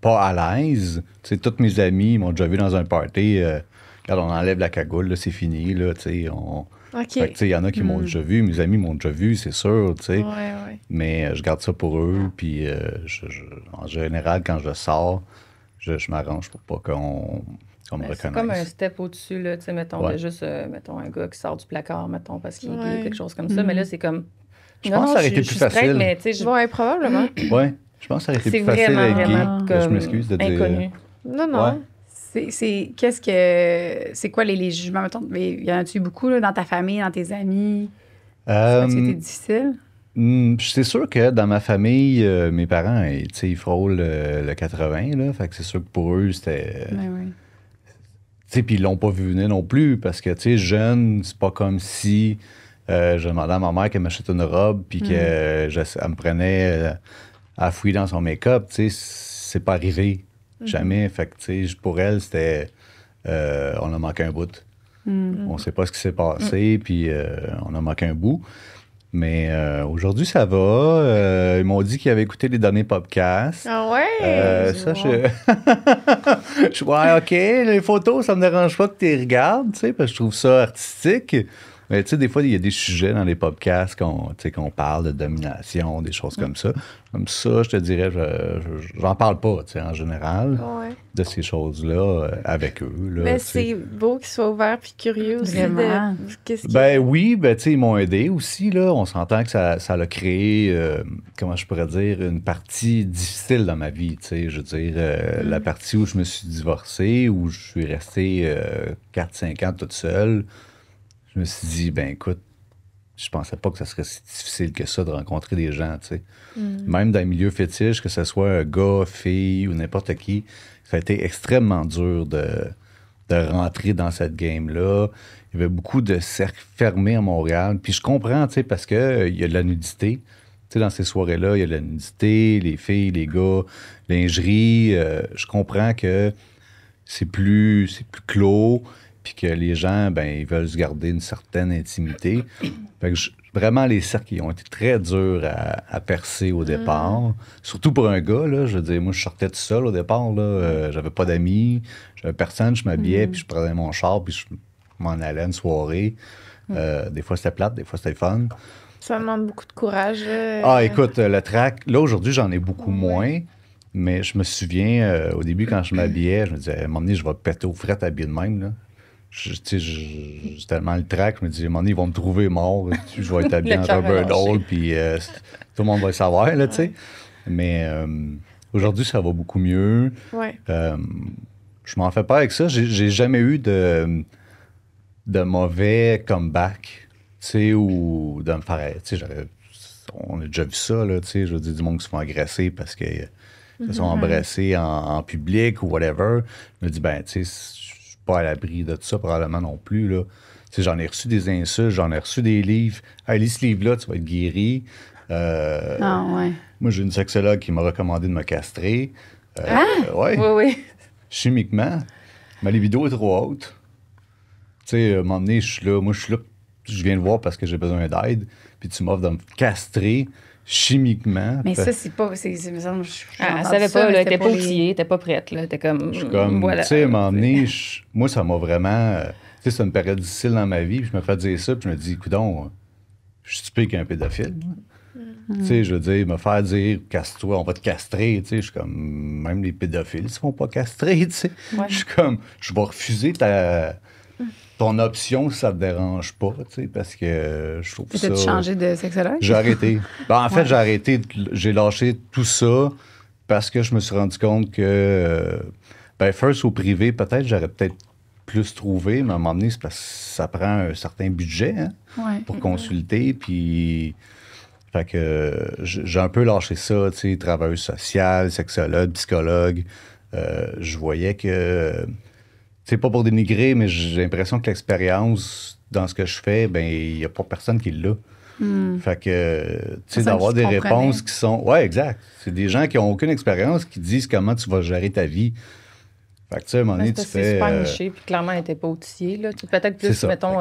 pas à l'aise. Tu sais, tous mes amis m'ont déjà vu dans un party. Regarde, on enlève la cagoule, là, c'est fini. Là, tu sais, OK. Fait que, tu sais, il y en a qui m'ont déjà vu, mes amis m'ont déjà vu, c'est sûr, tu sais. Ouais, ouais. Mais je garde ça pour eux, puis en général, quand je sors, je m'arrange pour pas qu'on me C'est reconnaisse. comme un step au-dessus, là, tu sais, mettons, Ouais. de juste, mettons, un gars qui sort du placard, mettons, parce qu'il est gay Ouais. ou quelque chose comme ça. Mais là, c'est comme... Je pense que ça aurait été je plus suis straight, facile. mais tu sais, Ouais, probablement. Ouais, je pense que ça aurait été c'est plus facile vraiment, avec Guy. vraiment Je comme m'excuse de dire. inconnu. Non, non. Ouais. C'est quoi les jugements, mettons? Mais y en a-tu beaucoup là, dans ta famille, dans tes amis? C'était difficile? C'est sûr que dans ma famille, mes parents, tu sais, ils frôlent le 80, là. Fait que c'est sûr que pour eux, c'était. Oui. Tu sais, puis ils l'ont pas vu venir non plus, parce que, tu sais, jeune, c'est pas comme si je demandais à ma mère qu'elle m'achète une robe, puis qu'elle me prenait à fouiller dans son make-up. Tu sais, c'est pas arrivé. Jamais. Fait que, tu sais, pour elle, c'était. On a manqué un bout. On sait pas ce qui s'est passé, puis on a manqué un bout. Mais aujourd'hui, ça va. Ils m'ont dit qu'ils avaient écouté les derniers podcasts. Ah ouais? Ça, je ouais, OK, les photos, ça me dérange pas que tu les regardes, tu sais, parce que je trouve ça artistique. Mais tu sais, des fois, il y a des sujets dans les podcasts qu'on parle de domination, des choses comme ça. Comme ça, je te dirais, j'en parle pas, tu sais, en général, Ouais. de ces choses-là avec eux. Là, Mais tu sais. c'est beau qu'ils soient ouverts puis curieux aussi Vraiment. de qu'est-ce qui... Ben oui, ben tu sais, ils m'ont aidé aussi, là. On s'entend que ça a créé, comment je pourrais dire, une partie difficile dans ma vie, tu sais. Je veux dire, la partie où je me suis divorcé, où je suis resté 4-5 ans toute seule, je me suis dit, ben écoute, je pensais pas que ça serait si difficile que ça de rencontrer des gens, tu sais. Même dans les milieux fétiches, que ce soit un gars, fille ou n'importe qui, ça a été extrêmement dur de rentrer dans cette game-là. Il y avait beaucoup de cercles fermés à Montréal. Puis je comprends, tu sais, parce qu'il y a de la nudité. Tu sais, dans ces soirées-là, il y a de la nudité, les filles, les gars, lingerie. Je comprends que c'est plus clos, puis que les gens, ben, ils veulent se garder une certaine intimité. Fait que vraiment, les cercles, ils ont été très durs à percer au départ. Surtout pour un gars, là. Je veux dire, moi, je sortais tout seul au départ, là. J'avais pas d'amis, j'avais personne, je m'habillais, puis je prenais mon char, puis je m'en allais à une soirée. Des fois, c'était plate, des fois, c'était fun. Ça demande beaucoup de courage. Écoute, le track, là, aujourd'hui, j'en ai beaucoup moins. Mais je me souviens, au début, quand je m'habillais, je me disais, à un moment donné, je vais péter aux frettes habillé de même, là. J'ai tellement le trac, je me dis, à un moment donné, ils vont me trouver mort. Je vais être habillé en Le cœur rubber relâché. doll, puis tout le monde va le savoir, là, tu sais. Mais aujourd'hui, ça va beaucoup mieux. Ouais. Je m'en fais pas avec ça. J'ai jamais eu de mauvais comeback, tu sais, ou de me faire... Tu sais, on a déjà vu ça, là, tu sais, je veux dire, du monde qui se font agresser parce que se sont embrassés en public ou whatever. Je me dis, ben, tu sais, je suis pas à l'abri de tout ça probablement non plus, là. Tu sais, j'en ai reçu des insultes, j'en ai reçu des livres. Hey, lis ce livre-là, tu vas être guéri. Ah, ouais. Moi, j'ai une sexologue qui m'a recommandé de me castrer. Ouais. Oui, oui. Chimiquement, ma libido est trop haute. Tu sais, à un moment donné, je suis là, je viens de voir parce que j'ai besoin d'aide, puis tu m'offres de me castrer chimiquement. Mais Fait- ça, c'est pas. Elle Elle savait pas, là, elle était pas outillée, elle était pas prête, là. Elle était comme. Je suis comme, voilà. tu sais, à un moment donné, moi, ça m'a vraiment... tu sais, c'est une période difficile dans ma vie, puis je me fais dire ça, puis je me dis, coudonc, je suis stupide qu'un pédophile. Tu sais, je veux dire, me faire dire, casse-toi, on va te castrer, tu sais, je suis comme, même les pédophiles ne se font pas castrer, tu sais. Ouais. Je suis comme, je vais refuser ton option si ça te dérange pas, tu sais, parce que je trouve ça... T'as-tu changé de sexologue? J'ai arrêté. Ben, en fait, j'ai arrêté, j'ai lâché tout ça parce que je me suis rendu compte que, ben, first, au privé, peut-être, j'aurais peut-être plus trouvé, mais à un moment donné, c'est parce que ça prend un certain budget, hein, Ouais. pour consulter, puis Fait que j'ai un peu lâché ça, tu sais, travailleuse sociale, sexologue, psychologue. Je voyais que, tu sais, pas pour dénigrer, mais j'ai l'impression que l'expérience dans ce que je fais, ben il n'y a pas personne qui l'a. Fait que, tu sais, d'avoir des réponses qui sont... Ouais, exact. C'est des gens qui n'ont aucune expérience qui disent comment tu vas gérer ta vie. Fait que, tu sais, à un moment donné, tu fais... C'est super niché, puis clairement, elle n'était pas outillée, là. Peut-être plus, ça. mettons,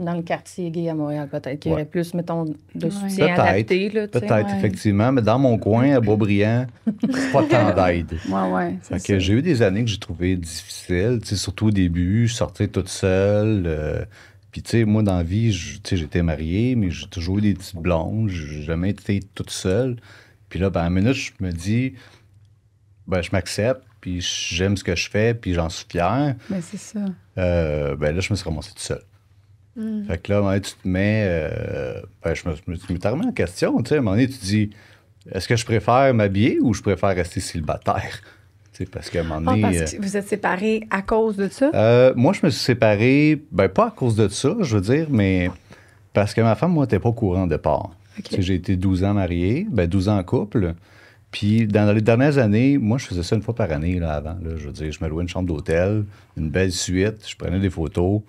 dans le quartier gay à Montréal, peut-être qu'il y aurait plus, mettons, de soutien peut-être, adapté, là, peut-être, effectivement. Mais dans mon coin, à Boisbriand, c'est pas tant d'aide. Fait que j'ai eu des années que j'ai trouvé difficiles, tu sais, surtout au début, je sortais toute seule... Puis, tu sais, moi, dans la vie, tu sais, j'étais marié, mais j'ai toujours eu des petites blondes. J'ai jamais été toute seule. Puis là, ben, à une minute, je me dis, ben, je m'accepte, puis j'aime ce que je fais, puis j'en suis fier. Ben, c'est ça. Ben là, je me suis ramassé tout seul. Fait que là, à un moment donné, tu te mets... ben, je me t'as remis en question, tu sais. À un moment donné, tu te dis, est-ce que je préfère m'habiller ou je préfère rester célibataire? Parce qu'à un moment donné... parce que vous êtes séparés à cause de ça? Moi, je me suis séparé, ben pas à cause de ça, je veux dire, mais parce que ma femme, moi, n'était pas au courant au départ. Okay. J'ai été 12 ans marié, 12 ans en couple. Puis dans les dernières années, moi, je faisais ça une fois par année là, avant. Là, je veux dire, je me louais une chambre d'hôtel, une belle suite, je prenais des photos,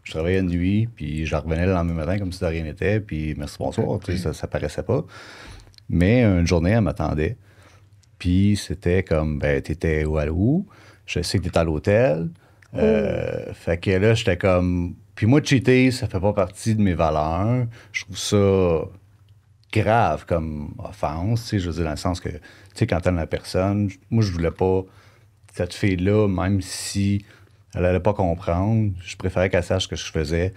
je travaillais la nuit, puis je revenais le lendemain matin comme si de rien n'était, puis merci, bonsoir, okay. Ça paraissait pas. Mais une journée, elle m'attendait. Puis c'était comme, ben, t'étais où? Je sais que t'étais à l'hôtel. Fait que là, j'étais comme... Puis moi, cheater, ça fait pas partie de mes valeurs. Je trouve ça grave comme offense, tu sais, je veux dire, dans le sens que, tu sais, quand t'aimes la personne, moi, je voulais pas cette fille-là, même si elle allait pas comprendre, je préférais qu'elle sache ce que je faisais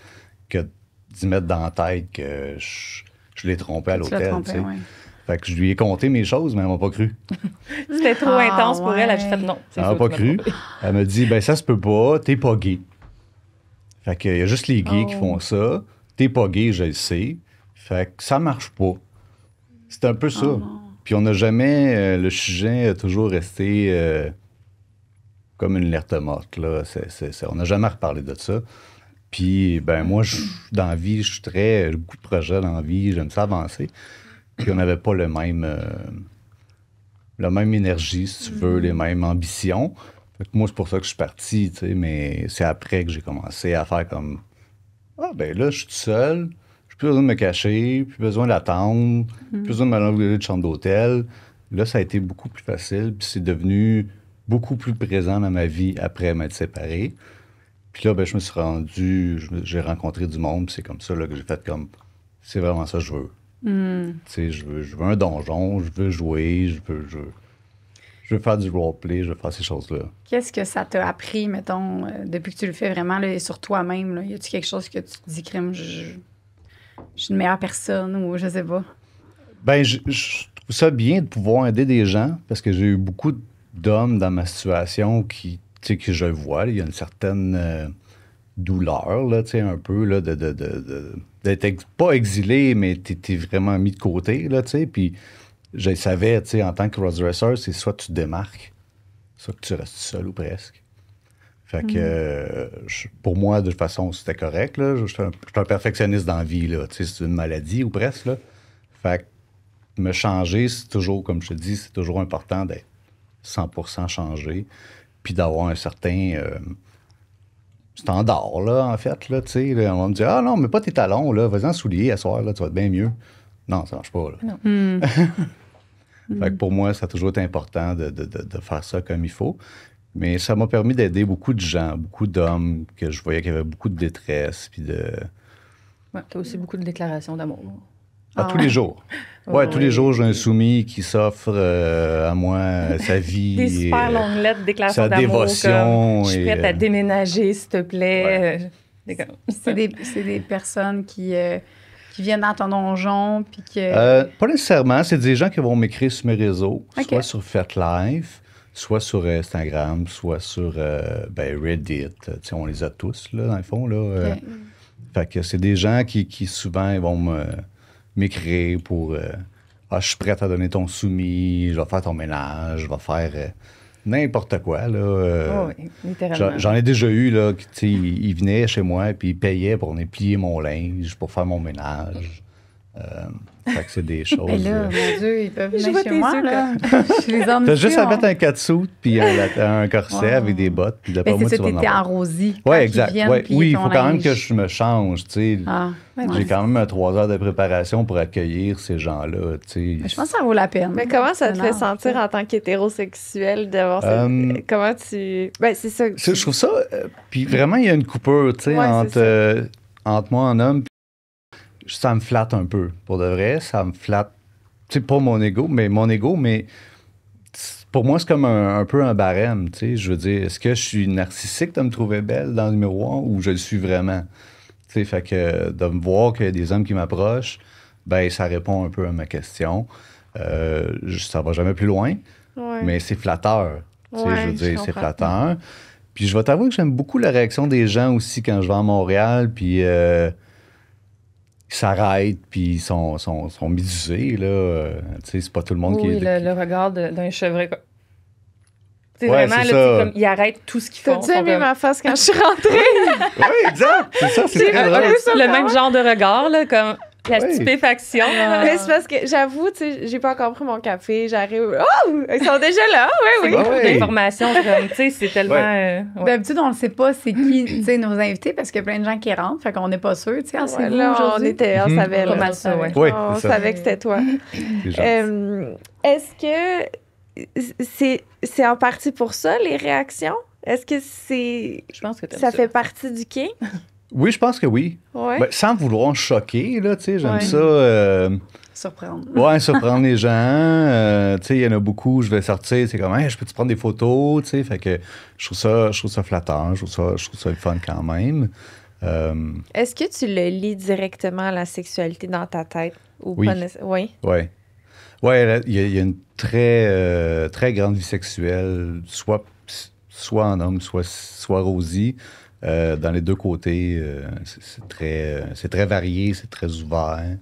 que d'y mettre dans la tête que je l'ai trompée à l'hôtel, tu sais. Ouais. Fait que je lui ai conté mes choses, mais elle m'a pas cru. C'était trop intense pour elle. Elle a fait non. Elle m'a pas cru. Elle m'a dit, ben ça se peut pas, t'es pas gay. Fait qu'il y a juste les gays qui font ça. T'es pas gay, je le sais. Fait que ça marche pas. C'est un peu ça. Puis on n'a jamais... le sujet a toujours resté comme une lettre morte, là. On n'a jamais reparlé de ça. Puis, ben moi, dans la vie, je suis j'ai beaucoup de projets dans la vie, j'aime ça avancer. Puis on n'avait pas la même énergie, si tu veux, les mêmes ambitions. Fait que moi, c'est pour ça que je suis parti, tu sais, mais c'est après que j'ai commencé à faire comme ah, ben là, je suis tout seul, j'ai plus besoin de me cacher, plus besoin d'attendre, plus besoin de m'aller de chambre d'hôtel. Là, ça a été beaucoup plus facile, puis c'est devenu beaucoup plus présent dans ma vie après m'être séparé. Puis là, ben, je me suis j'ai rencontré du monde, puis c'est comme ça là, que j'ai fait comme c'est vraiment ça que je veux. Tu sais, je veux un donjon, je veux jouer, je veux faire du roleplay, je veux faire ces choses-là. Qu'est-ce que ça t'a appris, mettons, depuis que tu le fais vraiment là, sur toi-même? Là? Y a-tu quelque chose que tu te dis, crime, je suis une meilleure personne ou je sais pas? Ben, je trouve ça bien de pouvoir aider des gens parce que j'ai eu beaucoup d'hommes dans ma situation qui, tu sais, que je vois. Il y a une certaine douleur, là, tu sais, un peu, là, d'être pas exilé, mais t'es vraiment mis de côté, là, tu sais, puis je savais, tu sais, en tant que crossdresser, c'est soit tu te démarques, soit que tu restes seul ou presque. Fait que, pour moi, de toute façon, c'était correct, là, je suis un perfectionniste dans la vie, là, tu sais, c'est une maladie ou presque, là. Fait que me changer, c'est toujours, comme je te dis, c'est toujours important d'être 100% changé, puis d'avoir un certain... standard, là, en fait, là, tu sais. On va me dire, ah non, mais pas tes talons, là, vas-y en soulier à soir, là, tu vas être bien mieux. Non, ça marche pas, là. Non. Fait que pour moi, ça a toujours été important de faire ça comme il faut. Mais ça m'a permis d'aider beaucoup de gens, beaucoup d'hommes que je voyais qu'il y avait beaucoup de détresse, puis de... Ouais, t'as aussi beaucoup de déclarations d'amour. Tous les jours. Ouais, tous les jours, j'ai un soumis qui s'offre à moi sa vie. Des super longues lettres de déclaration d'amour. Sa dévotion. Je suis prête à déménager, s'il te plaît. Ouais. C'est des personnes qui viennent dans ton donjon. Puis que... pas nécessairement. C'est des gens qui vont m'écrire sur mes réseaux, soit sur FetLife, soit sur Instagram, soit sur Reddit. On les a tous, là, dans le fond. Là, fait que c'est des gens qui souvent vont m'écrire pour je suis prête à donner ton soumis, je vais faire ton ménage, je vais faire n'importe quoi. Là, oui, littéralement. J'en ai déjà eu, là, ils venaient chez moi et ils payaient pour venir plier mon linge, pour faire mon ménage. Fait que c'est des choses... Mais là, mon Dieu, ils peuvent venir vois chez tes moi, yeux, là. Je les emmène T'as juste à on- mettre un catsuit puis un corset Wow. avec des bottes, puis d'après Ben, moi, c'est tu ça, vas en t'étais en avoir. rosie. Oui, quand ils exact. viennent, Ouais. puis Oui, il ton faut quand même linge. que je me change, tu sais. Ah, ouais. J'ai quand même 3 heures de préparation pour accueillir ces gens-là, tu sais. Mais je pense que ça vaut la peine. Mais comment ça te Non, fait sentir en tant qu'hétérosexuel d'avoir comment tu... Ben, c'est ça. Je trouve ça... puis vraiment, il y a une coupure, tu sais, Ouais, entre moi en homme. Ça me flatte un peu, pour de vrai. Ça me flatte, tu sais, pas mon ego, mais pour moi, c'est comme un peu un barème, tu sais. Je veux dire, est-ce que je suis narcissique de me trouver belle dans le miroir ou je le suis vraiment? Tu sais, fait que de me voir qu'il y a des hommes qui m'approchent, ben ça répond un peu à ma question. Ça va jamais plus loin, Ouais. mais c'est flatteur. Tu sais, Ouais, je veux dire, c'est comprends. flatteur. Puis je vais t'avouer que j'aime beaucoup la réaction des gens aussi quand je vais à Montréal, puis ils s'arrêtent, puis ils sont médusés, là. Tu sais, c'est pas tout le monde qui Oui, est... le regard d'un chevreuil. C'est Ouais, vraiment, c'est là, ça. comme, ils arrêtent tout ce qu'ils font. T'as-tu Ils sont aimé comme- ma face quand je suis rentrée? Oui, exact! C'est ça, c'est C'est très un drôle. peu ça, le quand même même. genre de regard, là, comme la Ouais. stupéfaction. Mais c'est parce que j'avoue, tu sais, j'ai pas encore pris mon café, j'arrive. Oh! Ils sont déjà là, C'est oui, beaucoup Ah ouais. d'informations, comme, tu sais, c'est tellement... ouais. D'habitude, on ne sait pas c'est qui, tu sais, nos invités, parce qu'il y a plein de gens qui rentrent, fait qu'on n'est pas sûr, tu sais, c'est vous on aujourd'hui. était, on Mhm. savait, là. Pas mal ça, ouais. Oui, On c'est ça. savait que c'était toi. C'est gentil. Est-ce que c'est en partie pour ça, les réactions? Est-ce que Je pense que t'aimes ça fait partie du kink? Oui, je pense que oui. Ouais. Ben, sans vouloir choquer, là, tu sais, j'aime Ouais. ça... Surprendre. Ouais, surprendre les gens. Tu sais, il y en a beaucoup, je vais sortir, c'est comme, hey, je peux-tu prendre des photos, tu sais, fait que je trouve ça flatteur, je trouve ça le fun quand même. Est-ce que tu le lis directement, la sexualité, dans ta tête? Ou Oui. pas oui. Ouais. Ouais, là, il y a une très, très grande vie sexuelle, soit en homme, soit Rosie. Dans les deux côtés, c'est très varié, c'est très ouvert.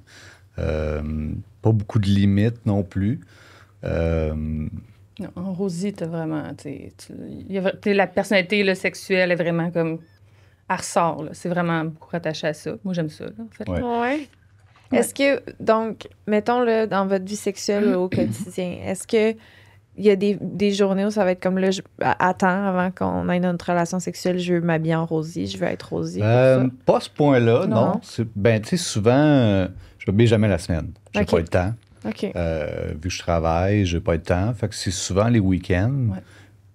Pas beaucoup de limites non plus. Non, Rosie, t'as vraiment... la personnalité là, sexuelle est vraiment comme... Elle ressort, là. C'est vraiment beaucoup rattaché à ça. Moi, j'aime ça, là, en fait. Ouais. Ouais. Est-ce que, donc, mettons, là, dans votre vie sexuelle au quotidien, est-ce que il y a des journées où ça va être comme là, attends, avant qu'on ait notre relation sexuelle, je veux m'habiller en Rosie, je veux être Rosie. Pas à ce point-là, non. Non. Ben, tu sais, souvent, je m'habille jamais la semaine. J'ai Ok. pas le temps. OK. Vu que je travaille, j'ai pas le temps. Fait que c'est souvent les week-ends. Ouais.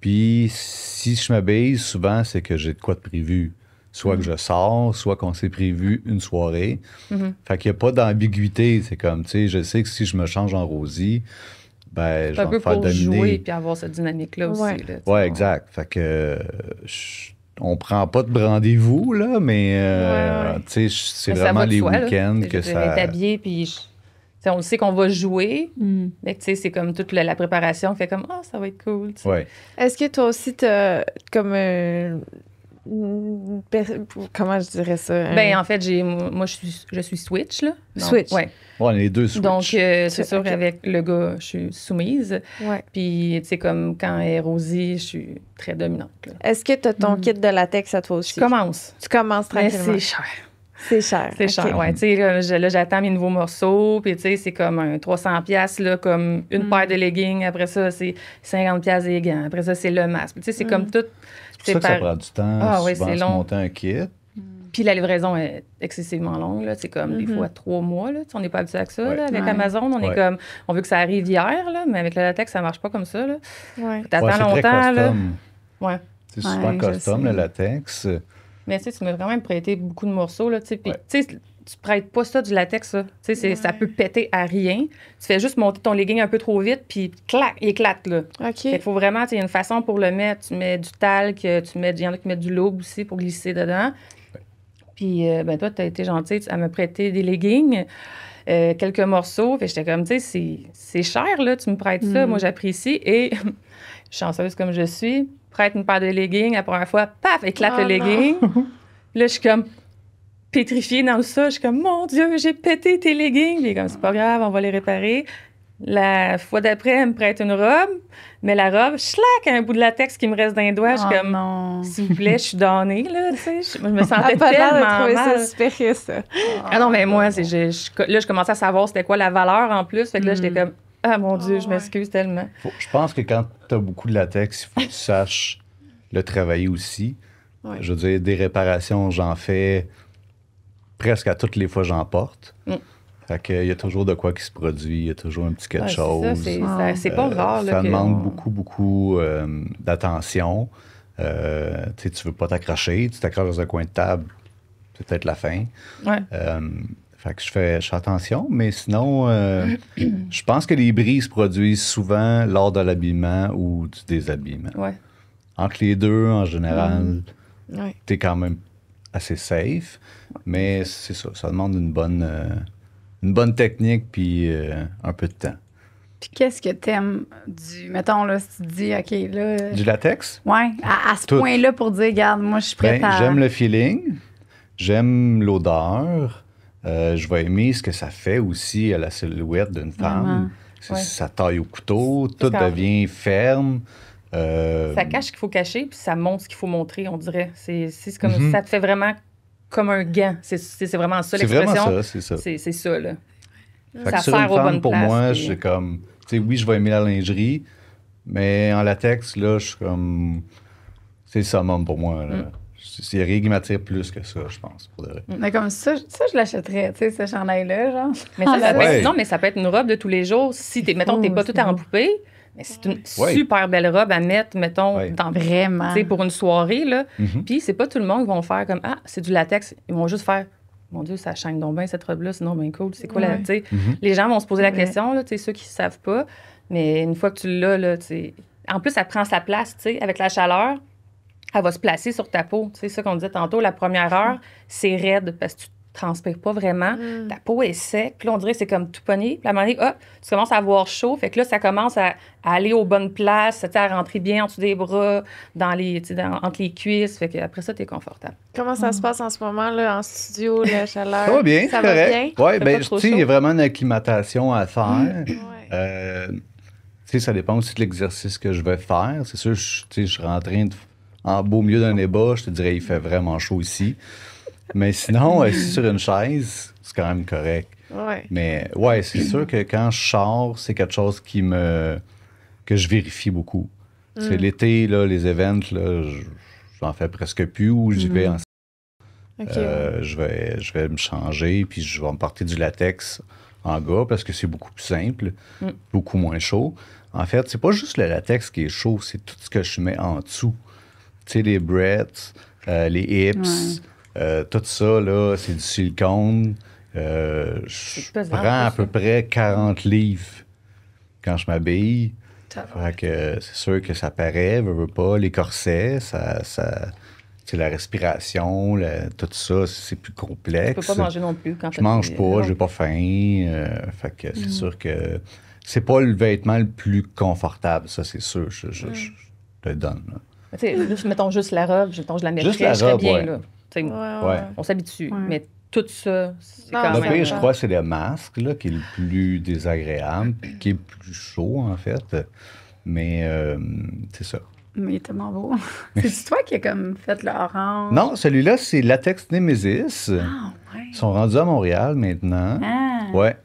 Puis si je m'habille, souvent, c'est que j'ai de quoi de prévu. Soit que je sors, soit qu'on s'est prévu une soirée. Mhm. Fait qu'il n'y a pas d'ambiguïté. C'est comme, tu sais, je sais que si je me change en Rosie, ben, je C'est un vais peu me faire pour jouer dominer. puis avoir cette dynamique-là Ouais. aussi. Là, tu sais. Ouais, exact. Fait que on prend pas de rendez-vous, là, mais Ouais. tu sais, c'est Mais ça vraiment va de les soi, là. week-ends Je que veux dire, ça... être habillé, puis tu sais, on le sait qu'on va jouer, Mm. mais tu sais, c'est comme toute la préparation fait comme, ça va être cool. tu sais. Ouais. Est-ce que toi aussi, t'as comme comment je dirais ça? Ben, en fait, moi, je suis switch, là. Donc, Switch. Ouais. Ouais, les deux switch. Donc, c'est Switch, sûr, ok. avec le gars, je suis soumise. Ouais. Puis, tu sais, comme quand elle est Rosie, je suis très dominante. Là. Est-ce que t'as ton kit de latex à toi aussi? Je commence. Tu commences Mais tranquillement. c'est cher. C'est cher. C'est ok. cher, ouais. Tu sais, là, j'attends mes nouveaux morceaux, puis tu sais, c'est comme un 300$, là, comme une paire de leggings. Après ça, c'est 50$ des gants. Après ça, c'est le masque. Tu sais, c'est comme tout. C'est pour ça que ça prend du temps, Ah ouais, souvent, c'est se long. monter un kit. Puis la livraison est excessivement longue, là. C'est comme des fois 3 mois, là. Tu sais, on n'est pas habitué avec ça, Ouais. là. Avec Ouais. Amazon, on Ouais. est comme... On veut que ça arrive hier, là, mais avec le latex, ça marche pas comme ça, là. Ouais. T'attends Ouais, c'est longtemps, très là. custom. Ouais. C'est souvent Ouais, je custom, sais. le latex. Mais tu sais, tu m'as quand même prêté beaucoup de morceaux, là, tu sais. Puis, Ouais. tu sais, tu prêtes pas ça du latex, là. Tu sais, ça peut péter à rien. Tu fais juste monter ton legging un peu trop vite, puis clac, il éclate, là. Fait OK. qu'il faut vraiment, tu sais, il y a une façon pour le mettre. Tu mets du talc, il y en a qui mettent du lube aussi pour glisser dedans. Puis, ben toi, tu as été gentille à me prêter des leggings, quelques morceaux. Fait que j'étais comme, tu sais, c'est cher, là, tu me prêtes ça. Moi, j'apprécie. Et, chanceuse comme je suis, prête une paire de leggings. La première fois, paf, éclate Oh le legging. Là, je suis comme pétrifiée dans le sol. Je suis comme, mon Dieu, j'ai pété tes leggings. Puis, il est comme, c'est pas grave, on va les réparer. La fois d'après, elle me prête une robe, mais la robe, schlac, un bout de latex qui me reste dans les doigts. Je suis comme, non. s'il vous plaît, je suis donnée, là, tu sais. Je me sentais Elle a pas l'air de tellement trouver mal. ça super ça. Ah non, mais moi, je commençais à savoir c'était quoi la valeur en plus. Fait que là, j'étais comme, ah mon Dieu, je m'excuse tellement. Je pense que quand tu as beaucoup de latex, il faut que tu saches le travailler aussi. Ouais. Je veux dire, des réparations, j'en fais presque à toutes les fois que j'en porte. Fait qu'il y a toujours de quoi qui se produit, il y a toujours un petit quelque chose. C'est pas rare. Là, ça demande beaucoup d'attention. Tu veux pas t'accrocher, tu t'accroches dans un coin de table, c'est peut-être la fin. Ouais. Fait que je fais attention, mais sinon, je pense que les bris se produisent souvent lors de l'habillement ou du déshabillement. Ouais. Entre les deux, en général, Ouais. t'es quand même assez safe, mais c'est ça, ça demande une bonne technique puis un peu de temps. Puis qu'est-ce que t'aimes du... Mettons, là, si tu te dis, OK, là... Du latex? Ouais, à ce Tout. point-là pour dire, regarde, moi, je suis prête Ben, à... j'aime le feeling, j'aime l'odeur, je vais aimer ce que ça fait aussi à la silhouette d'une femme. Ouais. Ça taille au couteau, tout Parce qu'en- devient ferme. Ça cache ce qu'il faut cacher, puis ça montre ce qu'il faut montrer, on dirait. C'est comme Mhm. ça te fait vraiment comme un gant. C'est vraiment ça C'est vraiment l'expression. ça, c'est ça. C'est ça, là. Fait Ça que sur une sert aux femme, bonnes pour places, moi, puis- j'ai comme... Tu sais, oui, je vais aimer la lingerie, mais en latex, là, je suis comme... C'est le summum pour moi, là. Il n'y a rien qui m'attire plus que ça, je pense, pour de vrai. Mais comme ça je l'achèterais, tu sais, ce chandail-là, genre. Mais ça, ça peut Ouais. être, non, mais ça peut être une robe de tous les jours. Si mettons, t'es pas c'est tout en beau. poupée, mais c'est une Ouais. super belle robe à mettre, mettons, Ouais. dans, Vraiment. tu sais, pour une soirée, là. Mhm. Puis c'est pas tout le monde qui vont faire comme, ah, c'est du latex. Ils vont juste faire, mon Dieu, ça chaîne donc bien cette robe-là, sinon, ben cool. C'est quoi la, Ouais. tu sais. Mhm. Les gens vont se poser la Ouais. question, là, tu sais, ceux qui savent pas. Mais une fois que tu l'as, là, tu sais. En plus, elle prend sa place, tu sais, avec la chaleur. Elle va se placer sur ta peau. Tu sais, ça qu'on disait tantôt, la première heure, c'est raide parce que tu ne transpires pas vraiment. Ta peau est sec. Puis là, on dirait que c'est comme tout pogné. Puis à un moment donné, hop, tu commences à avoir chaud. Fait que là, ça commence à aller aux bonnes places, tu sais, à rentrer bien en dessous des bras, dans les, tu sais, entre les cuisses. Fait que après ça, tu es confortable. Comment ça se passe en ce moment, là, en studio, la chaleur? Ça va bien, Ça c'est va correct. bien? Oui, Fait ben, pas tu trop sais, il y a chaud. vraiment une acclimatation à faire. Ouais. Tu sais, ça dépend aussi de l'exercice que je vais faire. C'est sûr, tu sais, je serais en train de... En beau milieu d'un débat, je te dirais, il fait vraiment chaud ici. Mais sinon, assis sur une chaise, c'est quand même correct. Ouais. Mais ouais, c'est sûr que quand je sors, c'est quelque chose que je vérifie beaucoup. C'est l'été, là, les events, là, j'en fais presque plus ou j'y vais en... OK, ouais. je vais me changer, puis je vais me porter du latex en gars parce que c'est beaucoup plus simple, beaucoup moins chaud. En fait, c'est pas juste le latex qui est chaud, c'est tout ce que je mets en dessous. Tu sais, les breasts, les hips, tout ça, là, c'est du silicone. Je pesant, prends à ça. peu près 40 livres quand je m'habille. Fait que c'est sûr que ça paraît, veux pas. Les corsets, c'est la respiration, tout ça, c'est plus Tu complexe. peux pas manger non plus quand Je mange pas, j'ai pas faim. Fait que c'est sûr que c'est pas le vêtement le plus confortable, ça, c'est sûr. Je te le donne. Là. Tu sais, juste, mettons juste la robe, mettons, je la mettrais, Juste la je serais robe, bien, ouais. là. Tu sais, Ouais. on s'habitue. Ouais. Mais tout ça, c'est Non, quand Le ouais. même... pire, je crois, c'est le masque, là, qui est le plus désagréable, puis qui est le plus chaud, en fait. Mais c'est ça. Mais il est tellement beau. C'est-tu toi qui as comme fait l'orange? Non, celui-là, c'est Latex Nemesis. Ah, ouais. Ils sont rendus à Montréal maintenant. Ah. Ouais.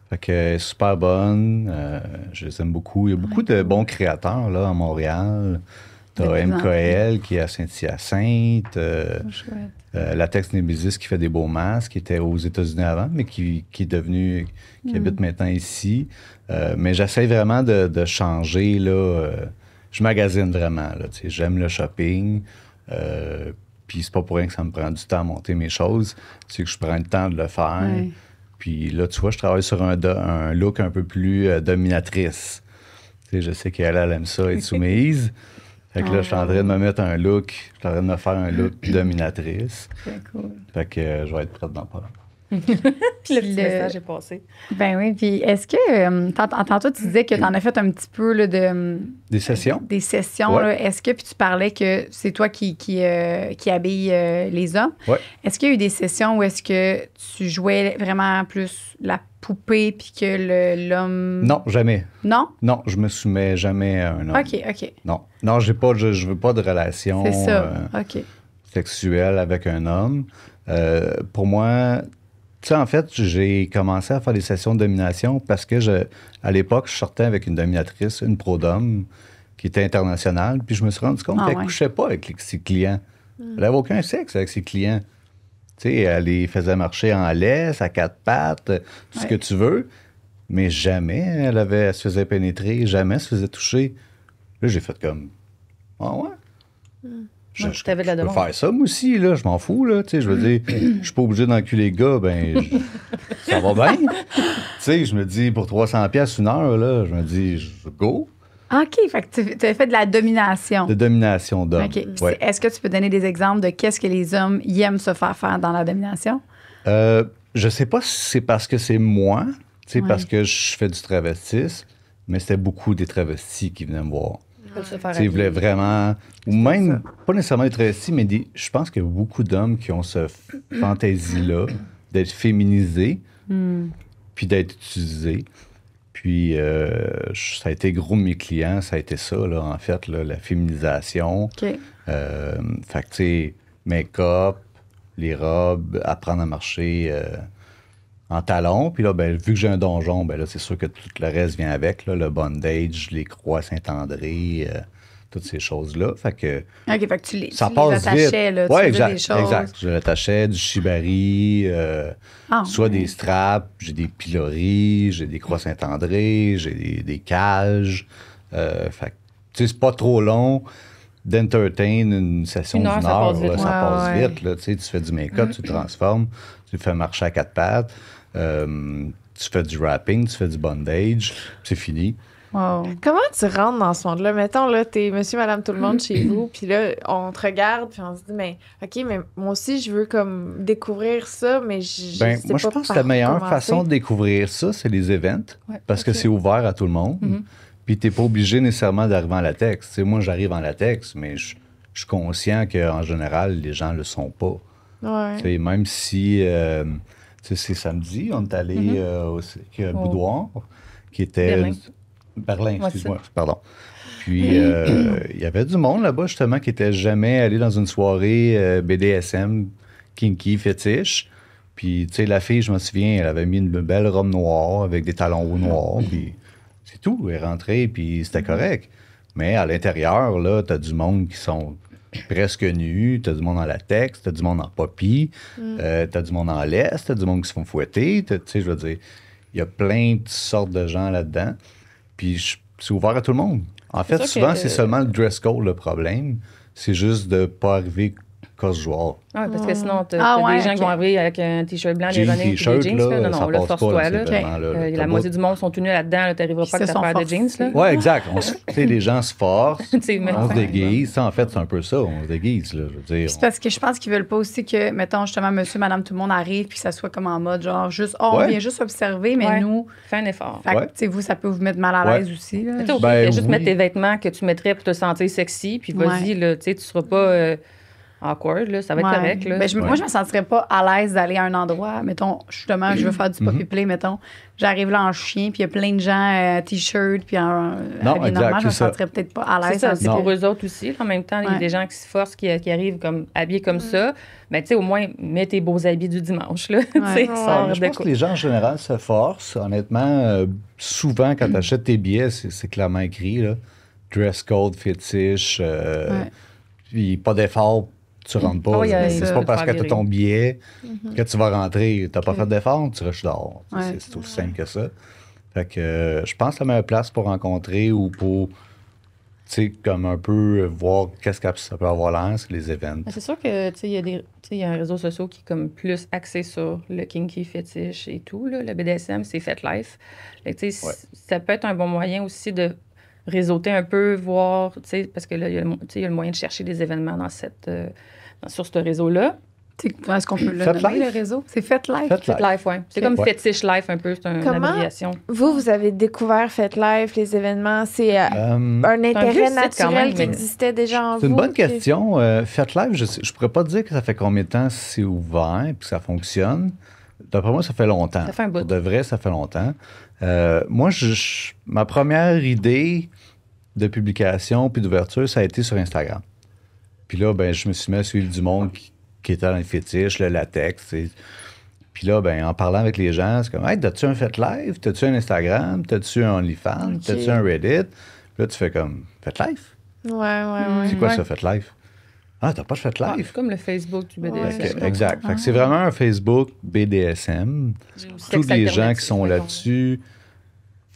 Fait que super bonne. Je les aime beaucoup. Il y a beaucoup de bons créateurs là, à Montréal. T'as De plus en MKL qui est à Saint-Hyacinthe. Chouette. Latex Nemesis qui fait des beaux masques, qui était aux États-Unis avant, mais qui est devenu, qui habite maintenant ici. Mais j'essaie vraiment de changer. Là, je magasine vraiment. Là, tu sais, j'aime le shopping. Puis c'est pas pour rien que ça me prend du temps à monter mes choses. C'est que je prends le temps de le faire. Ouais. Puis là, tu vois, je travaille sur un look un peu plus dominatrice. Tu sais, je sais qu'elle aime ça, être soumise. Fait que là, je suis en train de me mettre un look, je suis en train de me faire un look dominatrice. Très cool. Fait que je vais être prête dans pas long. Le petit message est passé. Ben oui, puis est-ce que, tantôt, tu disais que tu en as fait un petit peu là, Des sessions? Des sessions. Ouais. Là. Est-ce que, puis tu parlais que c'est toi qui habille les hommes. Ouais. Est-ce qu'il y a eu des sessions où est-ce que tu jouais vraiment plus la poupée puis que l'homme... Non, jamais. Non? Non, je me soumets jamais à un homme. OK. Non, je veux pas de relation C'est ça. OK. sexuelle avec un homme. Pour moi, tu sais, en fait, j'ai commencé à faire des sessions de domination parce que à l'époque, je sortais avec une dominatrice, une pro d'homme, qui était internationale, puis je me suis rendu compte qu'elle couchait pas avec ses clients. Elle n'avait aucun sexe avec ses clients. Tu sais, elle les faisait marcher en laisse, à quatre pattes, tout ce que tu veux, mais jamais elle se faisait pénétrer, jamais elle se faisait toucher. Là, j'ai fait comme, ah ouais? Je peux faire ça, moi aussi, là, je m'en fous, là, tu sais, je veux dire, je suis pas obligé d'enculer les gars, ça va bien. Tu sais, je me dis, pour 300$ une heure, là, je me dis, go. OK, fait que tu as fait de la domination. De domination d'hommes. OK. Ouais. Est-ce que tu peux donner des exemples de qu'est-ce que les hommes y aiment se faire dans la domination? Je sais pas si c'est parce que c'est moi, tu sais, parce que je fais du travestis, mais c'était beaucoup des travestis qui venaient me voir. Ils voulaient vraiment, ou même, pas nécessairement des travestis, mais je pense qu'il y a beaucoup d'hommes qui ont ce fantaisie-là d'être féminisés, puis d'être utilisés. Puis, ça a été gros de mes clients, ça a été ça, là, en fait, là, la féminisation. OK. Fait que, tu sais, make-up, les robes, apprendre à marcher en talons. Puis là, ben, vu que j'ai un donjon, ben là, c'est sûr que tout le reste vient avec, là, le bondage, les croix Saint-André, toutes ces choses-là. Fait que... OK, fait que tu ça les passe attachais, vite. là, tu Ouais, faisais exact, des choses. exact. Je l'attachais, du shibari, soit des straps, j'ai des piloris, j'ai des croix Saint-André, j'ai des cages. Fait que, tu sais, c'est pas trop long d'entertain une session d'une heure. Ça passe vite. Là, tu sais, tu fais du make-up, tu le transformes, tu le fais marcher à quatre pattes, tu fais du wrapping, tu fais du bondage, c'est fini. Wow. Comment tu rentres dans ce monde-là? Mettons, là, t'es monsieur, madame, tout le monde chez vous, puis là, on te regarde, puis on se dit, mais OK, mais moi aussi, je veux comme découvrir ça, mais je sais moi, pas je pense que par la meilleure commencer. façon de découvrir ça, c'est les events, parce que c'est ouvert à tout le monde. Puis t'es pas obligé nécessairement d'arriver en latex. Tu sais, moi, j'arrive en latex, mais je suis conscient qu'en général, les gens le sont pas. Ouais. Tu sais, même si c'est samedi, on est allé au Boudoir, qui était... Berlin, excuse-moi, pardon. Puis, il y avait du monde là-bas, justement, qui n'était jamais allé dans une soirée BDSM, kinky, fétiche. Puis, tu sais, la fille, je me souviens, elle avait mis une belle robe noire avec des talons hauts noirs, puis c'est tout. Elle est rentrée, puis c'était correct. Mais à l'intérieur, là, t'as du monde qui sont presque nus, t'as du monde en latex, t'as du monde en poppy, t'as du monde en laisse, t'as du monde qui se font fouetter. Tu sais, je veux dire, il y a plein de sortes de gens là-dedans. Puis c'est ouvert à tout le monde. En fait, souvent, c'est seulement le dress code le problème. C'est juste de ne pas arriver casual. Ah, parce que sinon, t'as des gens qui vont arriver avec un T-shirt blanc, des running, puis des jeans. Là, non, là, force-toi. La moitié du monde sont tenus là-dedans. Là, t'arriveras pas avec ta paire de jeans. Là. Oui, exact. Les gens se forcent, on se déguise. Ouais. Ça, en fait, c'est un peu ça. On se déguise. Là, je veux dire, c'est parce que je pense qu'ils veulent pas aussi que, mettons, justement, monsieur, madame, tout le monde arrive puis que ça soit comme en mode, genre, juste, on vient juste observer, mais nous... Fais un effort. Fait que, tu sais, vous, ça peut vous mettre mal à l'aise aussi. Là. Juste mettre tes vêtements que tu mettrais pour te sentir sexy, puis vas-y, là, tu sais, tu seras pas... awkward, là, ça va être correct. Là. Ben, moi, je me sentirais pas à l'aise d'aller à un endroit. Mettons, justement, je veux faire du poppy play, mettons. J'arrive là en chien, puis il y a plein de gens t-shirt, puis en habillé normal, je me sentirais peut-être pas à l'aise. C'est ça, c'est pour eux autres aussi. En même temps, il y a des gens qui se forcent, qui arrivent comme habillés comme ça. Mais tu sais, au moins, mets tes beaux habits du dimanche. Là. Je pense que les gens, en général, se forcent. Honnêtement, souvent, quand tu achètes tes billets, c'est clairement écrit, là. Dress code, fétiche, puis pas d'effort. Tu rentres pas. C'est pas parce que tu as ton billet que tu vas rentrer. Tu n'as pas fait d'effort, tu restes dehors. C'est aussi simple que ça. Fait que je pense que la meilleure place pour rencontrer ou pour, tu sais, comme un peu voir qu'est-ce que ça peut avoir l'air, c'est les événements. C'est sûr que, tu sais, il y a un réseau social qui est comme plus axé sur le kinky fétiche et tout. Là. Le BDSM, c'est FetLife. Ça peut être un bon moyen aussi de réseauter un peu, voir, tu sais, parce que là, il y a le moyen de chercher des événements dans sur ce réseau-là. Est-ce qu'on peut le Fait nommer, Life. le réseau? C'est Fait Life. Fait Fait Life, ouais. C'est comme Ouais. Fetish Life un peu, c'est une Comment? abréviation. Vous avez découvert Fête Life, les événements. C'est un intérêt vieux site quand naturel même, qui mais- existait déjà en vous. C'est une bonne puis- question. Fait Live, je pourrais pas dire que ça fait combien de temps c'est ouvert et que ça fonctionne. D'après moi, ça fait longtemps. Ça fait un bout. Pour de vrai, ça fait longtemps. Moi, ma première idée de publication puis d'ouverture, ça a été sur Instagram. Puis là, ben, je me suis mis à suivre du monde qui était dans les fétiches, le latex. T'sais. Puis là, ben, en parlant avec les gens, c'est comme, hey, t'as-tu un Fait Live? T'as-tu un Instagram? T'as-tu un OnlyFans? Ok. T'as-tu un Reddit? Puis là, tu fais comme, Fait Live? Ouais. C'est quoi Ouais. ça, Fait Live? Ah, t'as pas de Fait Ah, Live? c'est comme le Facebook du BDSM. Ok, exact. Fait que c'est vraiment un Facebook BDSM. Tous les gens qui sont là-dessus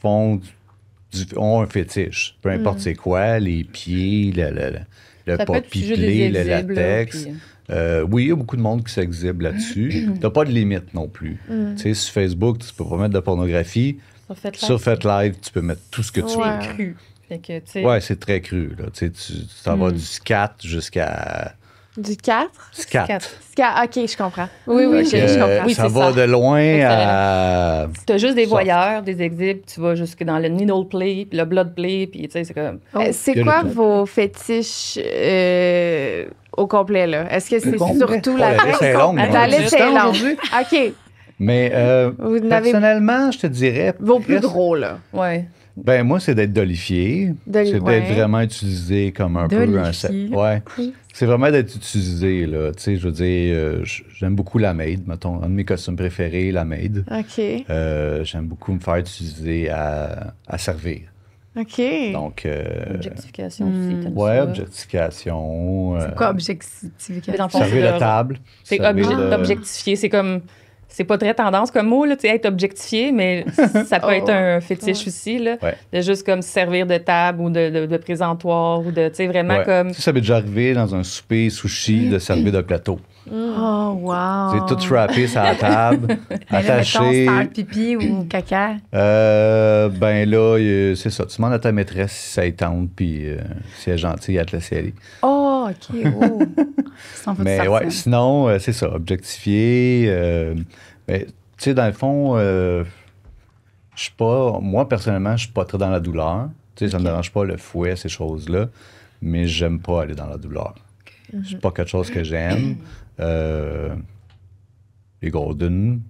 ont un fétiche. Peu importe c'est quoi, les pieds, le Ça peut être papier juste des pelé, le exhibes, là, latex. puis- Oui, il y a beaucoup de monde qui s'exhibe là-dessus. T'as pas de limite non plus. Tu sais, sur Facebook, tu peux pas mettre de pornographie. Sur Fait Life, Sur Fait Live, tu peux mettre tout ce que tu Ouais. c'est cru. Fait que, tu sais, veux. Ouais, c'est très cru. Là. Tu sais, tu t'en vas du scat jusqu'à... Du 4? Scat. OK, je comprends. Oui, Fait je que, comprends. Oui, ça c'est va ça. de loin Excellent. à... T'as juste des Soft. voyeurs, des exhibes, tu vas jusque dans le needle play, puis le blood play, puis tu sais, c'est comme... C'est Il y a quoi le- vos fétiches au complet, là? Est-ce que c'est complet? surtout Oh, la la liste est tête? longue, La on a liste du est temps longue. aujourd'hui. OK. Mais Vous en avez personnellement, je te dirais... vos plus presque- gros, là. Ouais. Ben moi, c'est d'être dolifié. C'est d'être Ouais. vraiment utilisé comme un peu un set. Dolifié. Ouais. C'est vraiment d'être utilisé, là. Tu sais, je veux dire, j'aime beaucoup la maid, mettons. Un de mes costumes préférés, la maid. OK. J'aime beaucoup me faire utiliser à servir. OK. Donc, Objectification aussi, t'aimes ouais, ça. objectification. C'est quoi objectification? Dans le fond, Servir c'est la de- table. C'est servir de- objectifié, c'est comme... C'est pas très tendance comme mot, là, tu sais, être objectifié, mais ça peut Oh. être un fétiche aussi, là. Ouais. De juste comme servir de table ou de présentoir ou de, tu sais, vraiment Ouais. comme... Tu sais, ça m'est déjà arrivé dans un souper sushi de servir de plateau. Oh, wow. C'est tout frappé sur la table, Mais là, mettons, attaché. c'est un pipi ou caca. Ben là, c'est ça. Tu demandes à ta maîtresse si ça y tente, puis si elle est gentille, elle te laisse y aller. Oh, OK. Oh. Sans foutre Mais ça, ouais, ça. sinon, c'est ça, objectifié. Ben, tu sais, dans le fond, je suis pas. Moi, personnellement, je suis pas très dans la douleur. Tu sais, ça me dérange pas le fouet, ces choses-là. Mais j'aime pas aller dans la douleur. C'est pas quelque chose que j'aime. Les Golden,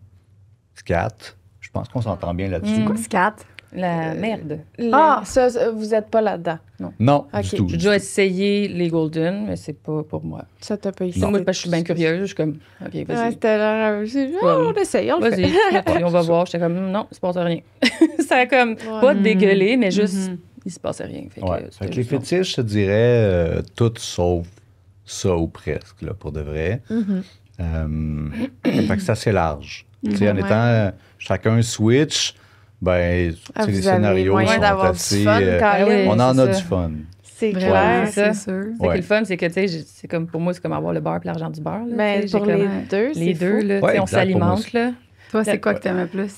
Scat, je pense qu'on s'entend bien là-dessus. Quoi, scat? La merde. Ah, ça, vous êtes pas là-dedans. Non, Ok. du tout. J'ai déjà essayé les Golden, mais c'est pas pour moi. Ça, t'as pas ici. Moi, parce que je suis bien curieuse, je suis comme, OK, Ouais, vas-y. c'était l'air. On essaye, on le fait. Vas-y, puis on va voir. J'étais comme, non, il se passe rien. Ça a comme pas dégueulé, mais juste, il se passait rien. Fait que, Ouais. c'était Fait que les juste long. fétiches, je te dirais, tout sauf ça ou presque, là, pour de vrai. Fait que c'est assez large. Tu sais, en Ouais. étant chacun switch, ben, tu Ah, sais, les vous avez scénarios moyen sont d'avoir assez... du fun, Ah oui, Colin. on en c'est a ça. du fun. C'est Vraiment, clair. c'est ça. c'est sûr. C'est Ouais. que le fun, c'est que, tu sais, c'est comme, pour moi, c'est comme avoir le beurre et l'argent du beurre. Là, Ben, tu sais, pour j'ai les comme- deux, les c'est deux, fou. là, tu Ouais, sais, on exact, pour moi s'alimente, aussi. là. Toi, c'est quoi que t'aimais plus?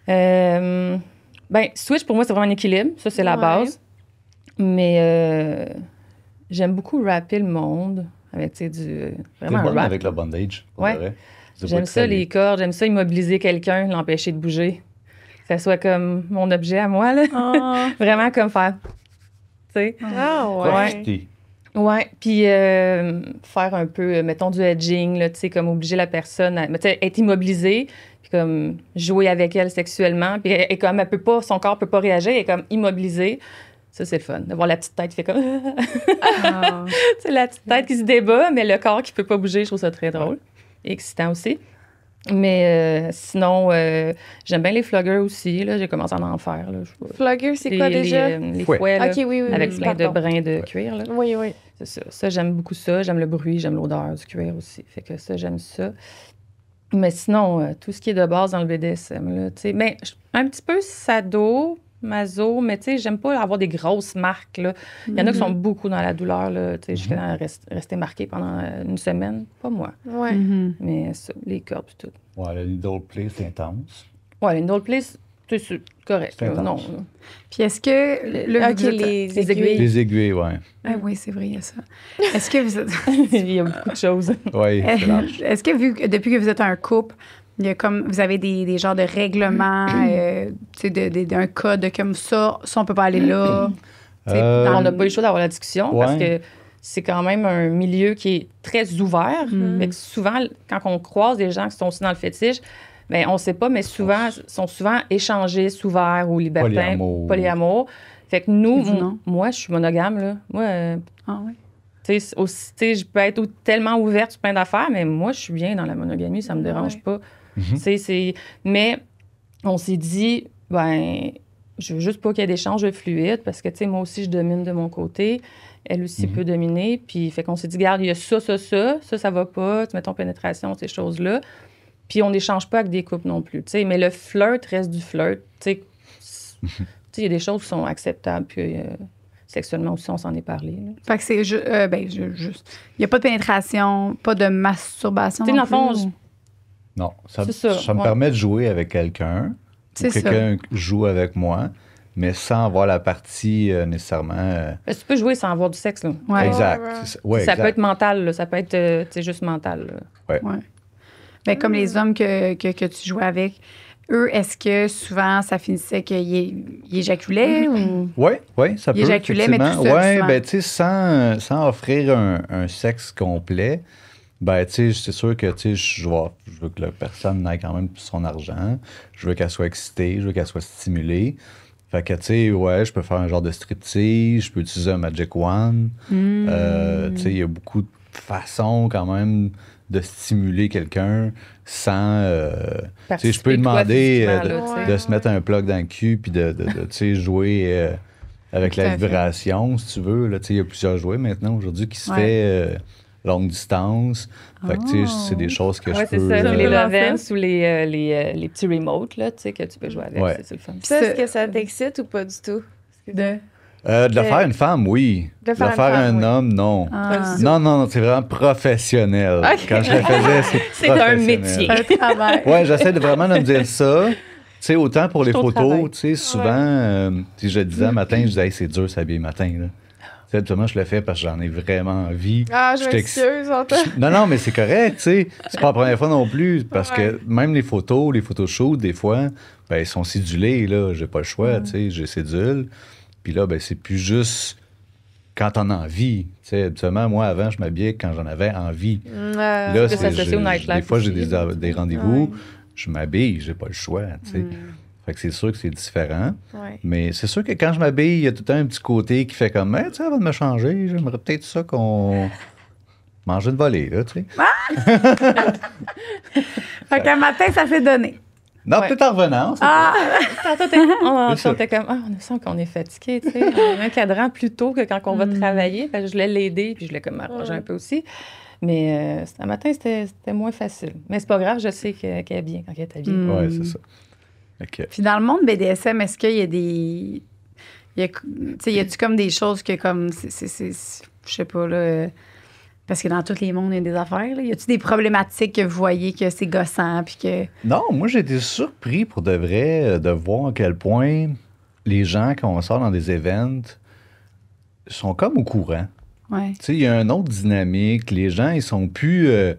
Ben, Switch, pour moi, c'est vraiment un équilibre. Ça, c'est la Ouais. base. Mais j'aime beaucoup rapper le monde avec, tu sais, T'es vraiment un bonne rap. avec le bondage, pour Ouais. de vrai. C'est pas J'aime très ça, bien. les cordes. J'aime ça, immobiliser quelqu'un, l'empêcher de bouger. Que ça soit comme mon objet à moi, là. Vraiment comme faire, tu sais. Ah, ouais. Profiter. Ouais, puis faire un peu, mettons, du edging, là, tu sais, comme obliger la personne à, mais tu sais, être immobilisée, puis comme jouer avec elle sexuellement, puis elle, comme elle peut pas, son corps peut pas réagir, elle est comme immobilisée. Ça, c'est le fun, de voir la petite tête qui fait comme... Ah. tu sais, la petite tête qui se débat, mais le corps qui peut pas bouger, je trouve ça très drôle. Et excitant aussi. Mais sinon, j'aime bien les floggers aussi, là, j'ai commencé à en faire, là. Flogger, c'est quoi déjà? Les Fouet. fouets, là, Ok, oui, oui, avec oui, plein de pardon. brins de cuir, là. Oui, oui. C'est ça. Ça, j'aime beaucoup ça. J'aime le bruit, j'aime l'odeur du cuir aussi. Fait que ça, j'aime ça. Mais sinon, tout ce qui est de base dans le BDSM, là, tu sais, ben, un petit peu sado, maso, mais tu sais, j'aime pas avoir des grosses marques, là. Il y en a qui sont beaucoup dans la douleur, là, tu sais, jusqu'à rester marqué pendant une semaine. Pas moi. Ouais. Mhm. Mais ça, les cordes et tout. Ouais, le needle play, c'est intense. Ouais, les needle play, C'est correct. C'est intense. Non. Puis est-ce que... Là, OK, vous êtes- les aiguilles. Les aiguilles, oui. Ah oui, c'est vrai, il y a ça. Est-ce que vous êtes... Il y a beaucoup de choses. Oui, c'est large. Est-ce que depuis que vous êtes un couple, il y a comme vous avez des genres de règlements, tu sais, d'un code comme ça on peut pas aller là. Tu sais, On n'a pas eu le choix d'avoir la discussion parce Ouais. que c'est quand même un milieu qui est très ouvert. Fait que souvent, quand on croise des gens qui sont aussi dans le fétiche, bien, on ne sait pas, mais souvent, sont souvent échangistes, ouverts ou libertins, polyamour. Fait que nous, Tu dis non? moi, je suis monogame, là. Moi, Ah oui. tu sais, je peux être tellement ouverte sur plein d'affaires, mais moi, je suis bien dans la monogamie, ça me dérange pas. Tu sais, mais on s'est dit, ben, je veux juste pas qu'il y ait d'échanges fluides parce que, tu sais, moi aussi, je domine de mon côté. Elle aussi peut dominer. Puis, fait qu'on s'est dit, regarde, il y a ça va pas, tu mettons pénétration, ces choses-là. Puis, on n'échange pas avec des couples non plus, tu sais. Mais le flirt reste du flirt, tu sais. Il y a des choses qui sont acceptables, puis sexuellement aussi, on s'en est parlé. Là. Fait que c'est juste. Il n'y a pas de pénétration, pas de masturbation. Tu sais, non dans le fond, plus, ou- Non, ça C'est me ouais. permet de jouer avec quelqu'un. C'est Ou quelqu'un joue avec moi, mais sans avoir la partie nécessairement... Parce que tu peux jouer sans avoir du sexe, là. Ouais. Exact. Ouais. Ouais, Ça exact. peut être mental, là. Ça peut être tu sais, juste mental. Là. Ouais. Ben, comme les hommes que tu jouais avec, eux, est-ce que souvent ça finissait qu'ils éjaculaient ou. Oui, ça peut. Il éjaculait, mais tout effectivement. seul, Ouais, souvent. ben, tu sais, sans offrir un sexe complet, ben, tu sais, c'est sûr que, tu sais, je veux que la personne ait quand même son argent. Je veux qu'elle soit excitée, je veux qu'elle soit stimulée. Fait que, tu sais, ouais, je peux faire un genre de striptease, je peux utiliser un Magic Wand. Tu sais, il y a beaucoup de façons quand même de stimuler quelqu'un sans... tu sais, je peux lui demander de se mettre un plug dans le cul puis de tu sais, jouer avec Tout à la fait. vibration, si tu veux. Là, tu sais, il y a plusieurs jouets maintenant aujourd'hui qui se Ouais. fait longue distance. Fait que, tu sais, c'est des choses que Ouais, je c'est peux... ça. Les vraiment Lovens ou les petits remotes, là, tu sais, que tu peux jouer avec. Ouais. C'est le fun. Ça, est-ce que ça t'excite ou pas du tout? De... de le faire une femme, oui. De De faire le une faire femme, un oui. homme, non. Ah. Non, c'est vraiment professionnel. Ok. Quand je le faisais, c'est un professionnel. métier. Un travail. Ouais, j'essaie vraiment de me dire ça. Tu sais, autant pour les C'est ton travail. photos, tu sais, souvent, si je le disais un matin, je disais, hey, c'est dur de s'habiller le matin, là. Tu sais, habituellement, je le fais parce que j'en ai vraiment envie. Ah, je Je m'excuse, Antoine. Non, mais c'est correct, tu sais. C'est pas la première fois non plus, parce que même les photoshoots, des fois, ben, ils sont cédulés, là. J'ai pas le choix, tu sais, j'ai cédule. Puis là, ben, c'est plus juste quand on a envie. Tu sais, habituellement, moi, avant, je m'habillais quand j'en avais envie. Là, plus associé au nightlife des fois, j'ai aussi. des rendez-vous, je m'habille, j'ai pas le choix, tu sais. Fait que c'est sûr que c'est différent. Ouais. Mais c'est sûr que quand je m'habille, il y a tout le temps un petit côté qui fait comme, tu sais, avant de me changer, j'aimerais peut-être ça qu'on mange une volée, là, tu sais. Fait qu'un matin, ça s'est donné. Non, Ouais. peut-être en revenant. c'est Tantôt, on était comme, on sent qu'on est fatigué, tu sais. On a un cadran plus tôt que quand on va travailler. Fait que je voulais l'aider, puis je l'ai comme arrangé un peu aussi. Mais ce matin, c'était moins facile. Mais c'est pas grave, je sais qu'elle est bien quand elle est habillée. Ouais, c'est ça. OK. Puis dans le monde BDSM, est-ce qu'il y a des. Tu sais, y a-tu comme des choses que, comme. Je sais pas, là. Parce que dans tous les mondes, il y a des affaires. Là. Y a-tu des problématiques que vous voyez que c'est gossant? Puis que. Non, moi, j'ai été surpris pour de vrai de voir à quel point les gens, quand on sort dans des events, sont comme au courant. Ouais. Tu sais, il y a une autre dynamique. Les gens, ils sont plus... tu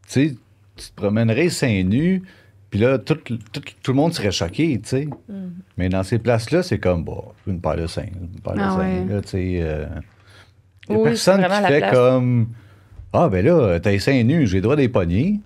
sais, tu te promènerais seins nus, puis là, tout le monde serait choqué, tu sais. Mais dans ces places-là, c'est comme, bon, une paire de seins, une paire de Ah seins. ouais. Là, tu sais, il y a Oui, personne c'est vraiment qui la fait place. comme, ah, ben là, t'as les seins nus, j'ai le droit des poignées.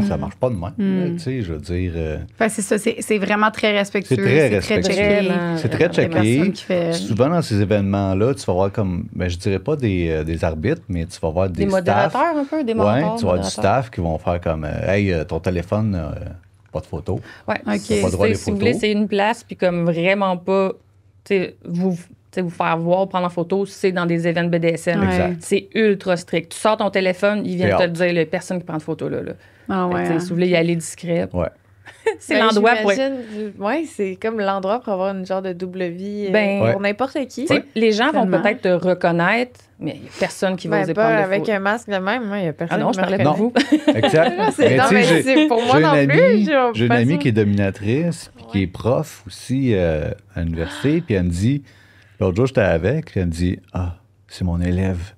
Ça marche pas de même, là, tu sais, je veux dire... Fait que c'est ça, c'est vraiment très respectueux. C'est très respectueux. checké. Vraiment, C'est très Personne checké. qui fait. Souvent, dans ces événements-là, tu vas voir comme, ben, je dirais pas des arbitres, mais tu vas voir des Des staffs. modérateurs un peu, des Ouais, mentors, tu vas avoir du modérateurs. staff qui vont faire comme, hey, ton téléphone, pas de photo. Ouais. OK. C'est- Pas le droit des si vous voulez, photos. c'est une place, puis comme vraiment pas, tu sais, vous faire voir, prendre en photo, c'est dans des événements BDSM. Ouais. Exact. C'est ultra strict. Tu sors ton téléphone, ils viennent C'est te out. le dire, là, personne qui prend de photo là. Ah Fait que, ouais. tu sais, si vous voulez y aller discret. Ouais. C'est l'endroit pour... Oui, c'est comme l'endroit pour avoir une genre de double vie Ben, pour n'importe qui. Les gens vont Tellement. peut-être te reconnaître, mais il n'y a personne qui va Ben, oser pas prendre de avec photos. un masque de même, il n'y a personne Ah non, qui je me parlais de reconnaît. vous. Exact. Non, Mais tu sais, j'ai- c'est pour moi j'ai non une plus. amie- j'ai J'ai une pas amie ça. qui est dominatrice, puis qui est prof aussi à l'université, puis elle me dit, l'autre jour, j'étais avec, puis elle me dit, ah, c'est mon élève.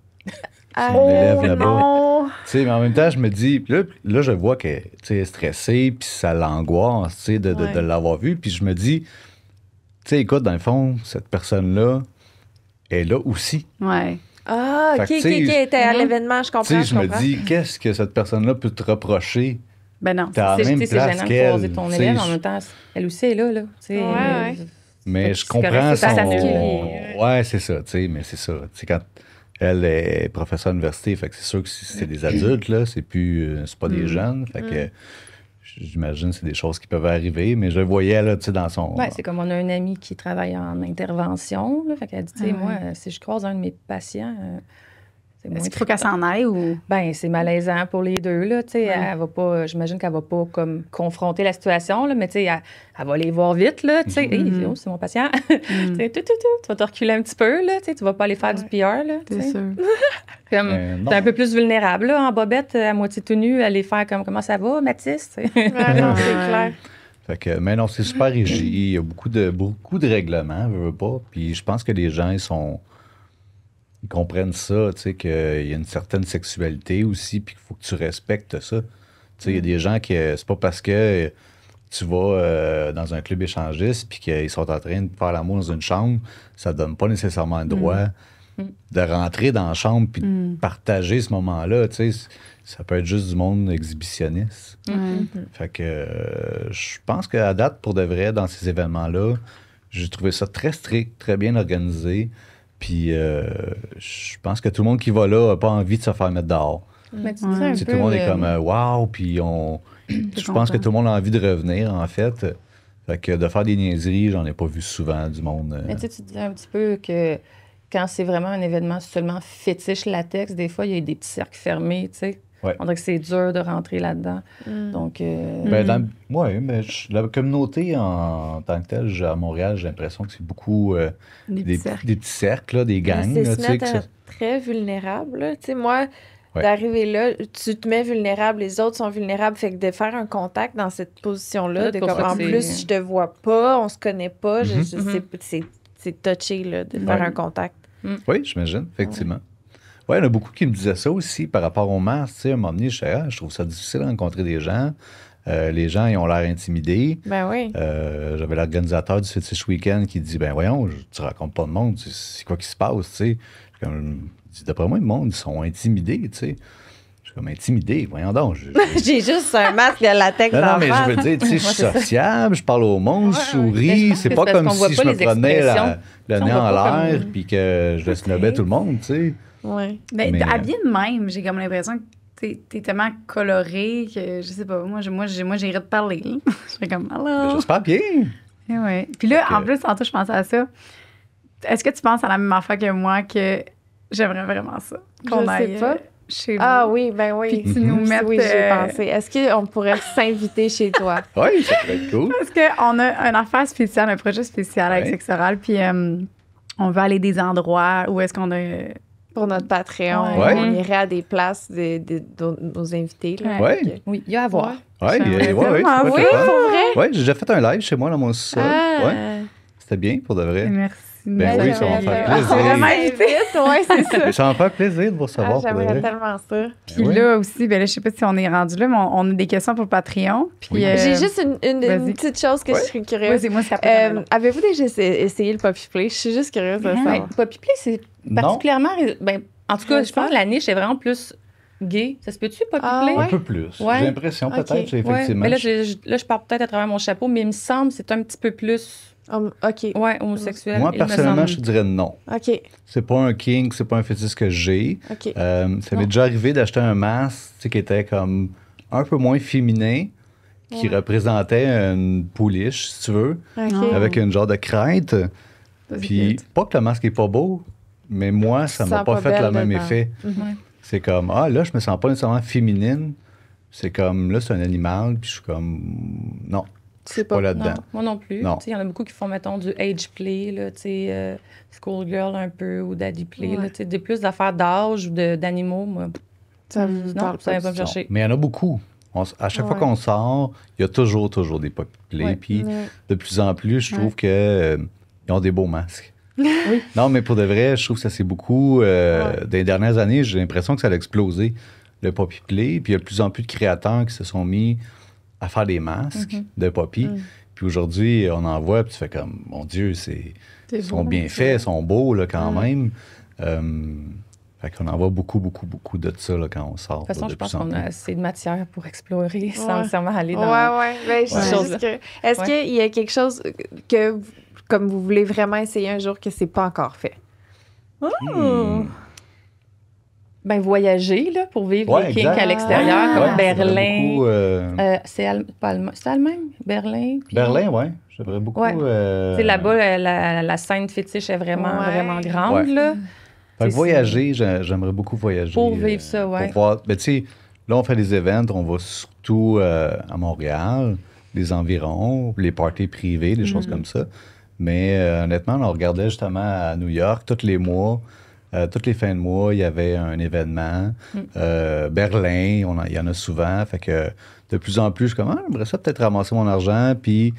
C'est mon élève là-bas. non! Tu sais, mais en même temps, je me dis, puis là, je vois qu'elle tu sais, est stressée, puis ça l'angoisse, tu sais, de Ouais. l'avoir vue, puis je me dis, tu sais, écoute, dans le fond, cette personne-là est là aussi. Ouais. Ah, Fait OK, que, tu sais, OK, était à Mhm. l'événement, je Tu comprends. sais, je me comprends. dis, qu'est-ce que cette personne-là peut te reprocher? Ben non. T'es à la C'est même c'est place gênant de qu'elle. croiser ton tu sais, élève, en même temps, elle aussi est là. Tu sais, Ouais. Mais je c'est correct, comprends c'est pas son... s'annuler. Ouais, c'est ça, tu sais, mais c'est ça. Tu sais, quand elle est professeure à l'université, fait que c'est sûr que si c'est des adultes, là, c'est plus... c'est pas des jeunes, fait que j'imagine que c'est des choses qui peuvent arriver, mais je le voyais, là, tu sais, dans son... Ouais, c'est comme on a un ami qui travaille en intervention. Là, fait qu'elle dit, tu sais, Ah ouais. moi, si je croise un de mes patients, c'est moins Est-ce qu'il faut qu'elle s'en aille ou. Ben, c'est malaisant pour les deux, là, tu sais. Ouais. Elle va pas... J'imagine qu'elle va pas, comme, confronter la situation, là, mais, tu sais, elle va les voir vite, là, tu sais. Hey, Mhm. oh, c'est mon patient. Tu sais, tu vas te reculer un petit peu, là, tu sais. Tu vas pas aller faire du PR, là, tu C'est sais. sûr. Comme, non. t'es un peu plus vulnérable, là, en bobette, à moitié tout nu, aller faire comme, comment ça va, Mathis? Tu sais. Ouais, non, c'est clair. Fait que, mais non, c'est super rigide. Il y a beaucoup de règlements, veux pas. Puis je pense que les gens, ils comprennent ça, tu sais, qu'il y a une certaine sexualité aussi, puis qu'il faut que tu respectes ça. Tu sais, il y a des gens qui, c'est pas parce que tu vas dans un club échangiste, puis qu'ils sont en train de faire l'amour dans une chambre, ça te donne pas nécessairement le droit de rentrer dans la chambre, puis de partager ce moment-là, tu sais. Ça peut être juste du monde exhibitionniste. Fait que je pense qu'à date, pour de vrai, dans ces événements-là, j'ai trouvé ça très strict, très bien organisé. Puis je pense que tout le monde qui va là n'a pas envie de se faire mettre dehors. Mais tu Ouais. dis un Tu sais, peu, tout le monde est comme wow, puis je pense que tout le monde a envie de revenir, en fait. Fait que de faire des niaiseries, j'en ai pas vu souvent du monde. Mais tu disais un petit peu que quand c'est vraiment un événement seulement fétiche latex, des fois, il y a des petits cercles fermés, tu sais. Ouais. On dirait que c'est dur de rentrer là-dedans. Donc, Ben, mais la communauté en tant que telle, à Montréal, j'ai l'impression que c'est beaucoup Des petits cercles. des petits cercles, là, des gangs. C'est là, se tu sais, mettre que ça- très vulnérable. là. Tu sais, moi, Ouais. d'arriver là, tu te mets vulnérable, les autres sont vulnérables. Fait que de faire un contact dans cette position-là, Là, de pour comme, ça que en c'est- plus, je te vois pas, on se connaît pas, Mhm. c'est touché là, de faire Ouais. un contact. Oui, j'imagine, effectivement. Oui, il y en a beaucoup qui me disaient ça aussi par rapport au masque. Tu sais, à un moment donné, je trouve ça difficile de rencontrer des gens. Les gens, ils ont l'air intimidés. Ben oui. J'avais l'organisateur du Fetish Weekend qui dit, ben voyons, tu rencontres pas de monde, c'est quoi qui se passe, tu sais. Comme, je dis, d'après moi, le monde, ils sont intimidés, tu sais. Je suis comme, intimidé, voyons donc. J'ai juste un masque de latex Non, en mais face. je veux dire, tu sais, je suis sociable, je parle au monde, je Mais souris. je C'est pense pas que c'est parce comme qu'on voit si pas je me les prenais expressions. le On nez voit en pas l'air comme- puis que je snobais tout le monde, tu sais. Ouais. Ben, Mais, habillé de même, j'ai comme l'impression que t'es tellement coloré que, je sais pas, moi j'irais te parler. là. Je fais comme, allô? J'espère bien. Eh ouais. Puis là, Fait en que- plus, tantôt, je pensais à ça. Est-ce que tu penses à la même affaire que moi que j'aimerais vraiment ça? Qu'on Je sais aille pas. chez Ah vous. oui, ben oui. Puis tu nous Mhm. mettes. Oui, j'ai pensé. Est-ce qu'on pourrait s'inviter chez toi? Oui, ça pourrait être cool. Parce qu'on a une affaire spéciale, un projet spécial avec Ouais. Sexe Oral, puis on veut aller des endroits où est-ce qu'on a. Pour notre Patreon, Ouais. on irait à des places de nos invités. Là. Ouais. Fait que- oui, il y a à voir. Oui, J'aimerais oui, tellement oui. Oui, pour vrai? Oui, j'ai déjà fait un live chez moi dans mon sol. Ah. Ouais, c'était bien pour de vrai. Merci. Ben oui, ça va me faire plaisir. C'est vraiment Ouais, vite, ouais, c'est ça. Mais ça va me faire plaisir de vous Ah, recevoir pour de j'aimerais vrai. tellement ça. Puis Ouais. là aussi, ben là, je sais pas si on est rendu là, mais on a des questions pour le Patreon. Puis, Oui. J'ai juste une vas-y. petite chose que Ouais. je serais curieuse. Vas-y, moi, c'est après. Avez-vous déjà essayé le Poppy Play? Je suis juste curieuse de Ah. savoir. Ben, Poppy Play, c'est Non, particulièrement... Ben, en tout cas, Je je pense sais. que la niche est vraiment plus gay. Ça se peut-tu, Poppy Ah, Play? ouais? un peu plus. Ouais. J'ai l'impression Ok. peut-être, Ouais, effectivement. mais là, je pars peut-être à travers mon chapeau, mais il me semble que c'est un petit peu plus OK. homosexuel. Moi, il me personnellement, semble. je te dirais non. OK. C'est pas un kink, c'est pas un fétiche que j'ai. OK. Ça m'est Non. déjà arrivé d'acheter un masque tu sais, qui était comme un peu moins féminin, qui Ouais. représentait une pouliche, si tu veux, OK. Ah. avec une genre de crête. Puis, pas que le masque est pas beau, mais moi, ça Tu m'a sens pas pas fait le belle même dedans. effet. Mhm. Ouais. C'est comme, ah là, je me sens pas nécessairement féminine. c'est comme, là, c'est un animal, puis je suis comme, non, je suis pas là-dedans. Non, moi non plus. Il y en a beaucoup qui font, mettons, du age play, là, schoolgirl un peu, ou daddy play, là, des plus d'affaires d'âge ou d'animaux, moi. Ça non, ça vient pas me chercher. Mais il y en a beaucoup. À chaque fois qu'on sort, il y a toujours des puppy play. Puis de plus en plus, je trouve qu'ils ont des beaux masques. Oui. Non, mais pour de vrai, je trouve que ça c'est beaucoup. Dans les dernières années, j'ai l'impression que ça a explosé, le puppy play. Puis il y a de plus en plus de créateurs qui se sont mis à faire des masques de puppy. Puis aujourd'hui, on en voit, puis tu fais comme, mon Dieu, ils sont bien faits, ils sont beaux là, quand même. Fait qu'on en voit beaucoup de ça là, quand on sort. De toute façon, je pense qu'on a assez de matière pour explorer sans Ouais. nécessairement aller dans... Ouais. Ben, est-ce qu'il y a quelque chose que, comme vous voulez vraiment essayer un jour, que c'est pas encore fait? Ben, voyager, là, pour vivre les kinks à l'extérieur, comme Berlin. C'est Allemagne? Berlin? Puis... Berlin, oui. J'aimerais beaucoup... Là-bas, la scène fétiche est vraiment, vraiment grande, là. Fait que voyager, j'aimerais beaucoup voyager. Pour vivre ça, oui. Ben, tu sais, là, on fait des événements, on va surtout à Montréal, les environs, les parties privées, des choses comme ça. Mais honnêtement, on regardait justement à New York, tous les mois, toutes les fins de mois, il y avait un événement. Berlin, il y en a souvent. Fait que de plus en plus, je suis comme, j'aimerais ça peut-être ramasser mon argent, puis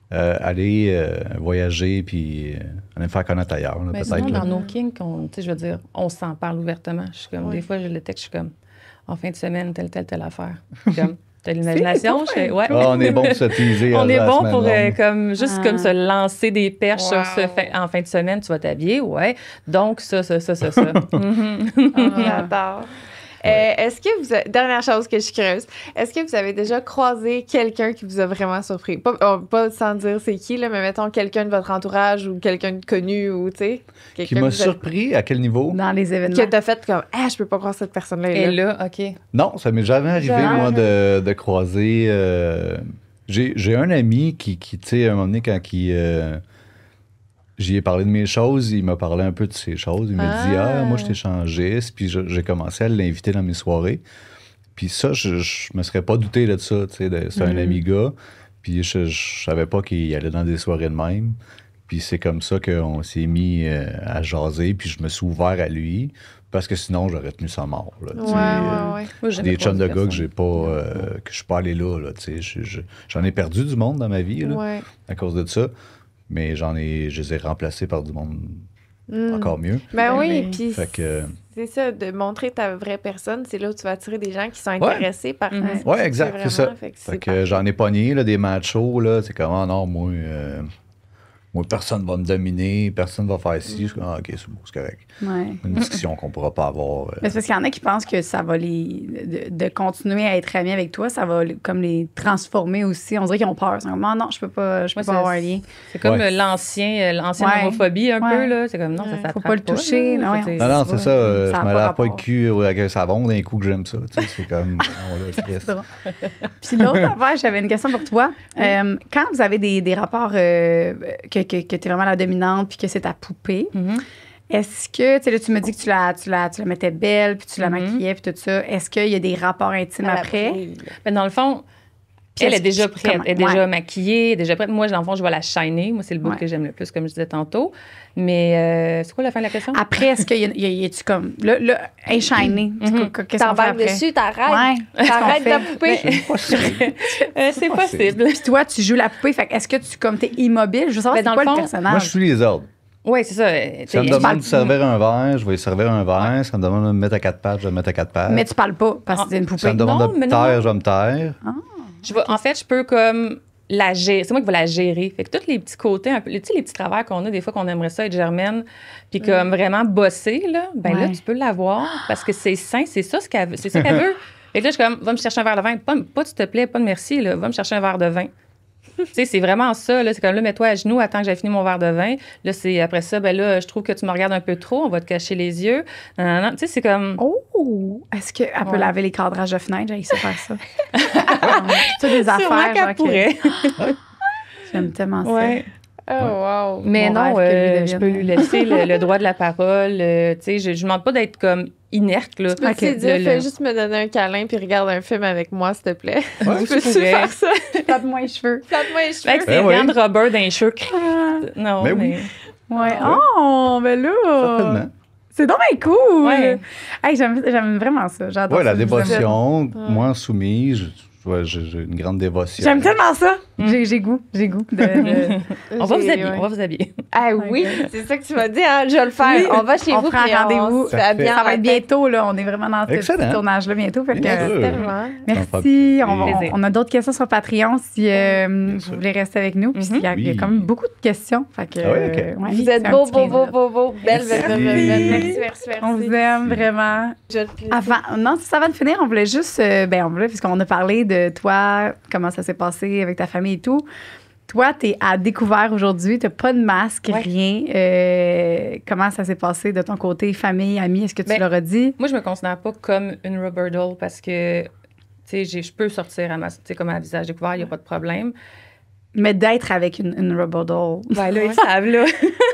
aller voyager, puis aller me faire connaître ailleurs. Là, mais peut-être, sinon, là. dans nos kinks, je veux dire, on s'en parle ouvertement. Je suis comme, des fois, je le texte, je suis comme, en fin de semaine, telle affaire. Comme, t'as l'imagination? On est bon pour se teaser. On est bon pour comme se lancer des perches sur en fin de semaine, tu vas t'habiller, Donc, ça. J'adore. Est-ce que vous avez... Dernière chose que je suis curieuse, est-ce que vous avez déjà croisé quelqu'un qui vous a vraiment surpris? Pas sans dire c'est qui, là, mais mettons quelqu'un de votre entourage ou quelqu'un de connu ou, tu sais... Qui m'a surpris? À quel niveau? Dans les événements. Que t'as fait comme, je peux pas croire cette personne-là. Et là, OK. Non, ça m'est jamais arrivé, moi, de croiser... J'ai un ami qui tu sais, à un moment donné, quand j'y ai parlé de mes choses, il m'a parlé un peu de ses choses. Il m'a dit, moi, je suis échangiste. Puis j'ai commencé à l'inviter dans mes soirées. Puis ça, je me serais pas douté de ça. Tu sais, c'est un ami gars. Puis je savais pas qu'il allait dans des soirées de même. Puis c'est comme ça qu'on s'est mis à jaser. Puis je me suis ouvert à lui. Parce que sinon, j'aurais tenu ça mort. Là, Ouais. Des chums de gars que j'ai pas, que je suis pas allé là. Tu sais, j'en ai perdu du monde dans ma vie là, à cause de ça. Mais je les ai remplacés par du monde encore mieux. Ben oui, puis que... c'est ça, de montrer ta vraie personne, c'est là où tu vas attirer des gens qui sont intéressés par ta Oui, exact, c'est ça. Fait que j'en ai pogné, là, des machos, là, c'est comme, non, moi, personne va me dominer, personne va faire ci. Je suis comme, OK, c'est bon, c'est correct. Une discussion qu'on pourra pas avoir. Mais c'est parce qu'il y en a qui pensent que ça va de continuer à être amis avec toi, ça va comme les transformer aussi. On dirait qu'ils ont peur. Ils sont comme, non, je peux pas avoir un lien. C'est comme l'ancienne homophobie un peu, là. C'est comme, non, ça s'attrape pas. Faut pas le toucher. Non, c'est ça. Je me lave pas le cul avec un savon d'un coup que j'aime ça. C'est comme, Puis l'autre affaire, j'avais une question pour toi. Quand vous avez des rapports que tu es vraiment la dominante puis que c'est ta poupée, est-ce que, tu sais, là, tu me dis que tu la mettais belle puis tu la maquillais puis tout ça. Est-ce qu'il y a des rapports intimes après? Mais dans le fond, elle est déjà prête. Elle est déjà maquillée, déjà prête. Moi, dans le fond, je vais la shiner. Moi, c'est le bout que j'aime le plus, comme je disais tantôt. Mais c'est quoi la fin de la question? Après, est-ce qu'il y a-tu comme... Là, elle est shinée. Qu'est-ce qu'on fait après? Dessus, t'arrêtes. T'arrêtes ta poupée. C'est possible. Puis toi, tu joues la poupée. Fait est-ce que tu, comme, t'es immobile? Je veux savoir, c'est quoi le personnage? Moi, je suis les ordres. Oui, c'est ça. Ça me demande de servir un verre, je vais lui servir un verre. Ça me demande de me mettre à 4 pattes, je vais me mettre à 4 pattes. Mais tu parles pas parce que c'est une poupée. Ça me demande de me taire, je vais me taire. En fait, je peux comme la gérer. C'est moi qui vais la gérer. Fait que tous les petits côtés, un peu, les petits travers qu'on a, des fois qu'on aimerait ça être germaine, puis comme vraiment bosser, là, là, tu peux l'avoir parce que c'est sain, c'est ça qu'elle veut. Fait que là, je suis comme, va me chercher un verre de vin. Pas s'il te plaît, pas de merci, là, va me chercher un verre de vin. Tu sais, c'est vraiment ça, là. C'est comme là, mets-toi à genoux, attends que j'ai fini mon verre de vin. Là, c'est après ça, là, je trouve que tu me regardes un peu trop, on va te cacher les yeux. Non. Tu sais, c'est comme. Oh! Est-ce qu'elle peut laver les cadrages de fenêtre? J'ai essayé de faire ça. C'est des affaires. Qu'elle pourrait. J'aime tellement ça. Ouais. Oh, wow. Mais Mon non, rêve que lui je peux devienne. lui laisser le droit de la parole. Tu sais, je ne demande pas d'être comme inerte, là. Tu peux Ok. te dire, fais juste me donner un câlin puis regarde un film avec moi, s'il te plaît. Ouais, Tu peux-tu pourrais. faire ça? Tape-moi les cheveux. Plate-moi les cheveux. Avec ses Ben oui. gants de rubber d'un cheveu. Ah, Non, Ben oui. mais... ouais. Oh, ben là. Certainement. C'est donc bien cool. Ouais. Hey, j'aime vraiment ça. J'adore Ouais, ça. la dévotion, Ouais. moi, soumise, j'ai une grande dévotion. J'aime tellement ça. Mm. J'ai goût. On va vous J'ai- habiller, ouais. on va vous habiller. Ah oui, c'est ça que tu m'as dit, hein? Je vais le faire. Oui. On va chez On vous. prend puis rendez-vous. on se Parfait. habille en Ça va être matin. bientôt, là. On est vraiment dans ce Excellent. petit tournage-là bientôt. Fait que, Bien sûr. Tellement. merci. Ça me fait plaisir. On a d'autres questions sur Patreon si vous sûr. voulez rester avec nous. Puis Mhm. il y a Oui. quand même beaucoup de questions. Fait que, Ah ouais, ok. ouais, Vous c'est êtes un beaux, petit beaux, 15 beaux, minutes. beaux, beaux. Belle, belle, belle, belle, belle. Merci. Merci. On vous aime vraiment. Je te plaisir. Non, ça va de finir. On voulait juste, puisqu'on a parlé de toi, comment ça s'est passé avec ta famille et tout. Toi, t'es à découvert aujourd'hui, t'as pas de masque, Ouais. rien. Comment ça s'est passé de ton côté, famille, amis? Est-ce que tu Ben, leur as dit? Moi, je me considère pas comme une rubber doll parce que, tu sais, je peux sortir tu sais, comme à visage découvert, il n'y a pas de problème. Mais d'être avec une rubber doll. Ben là, ils savent, là.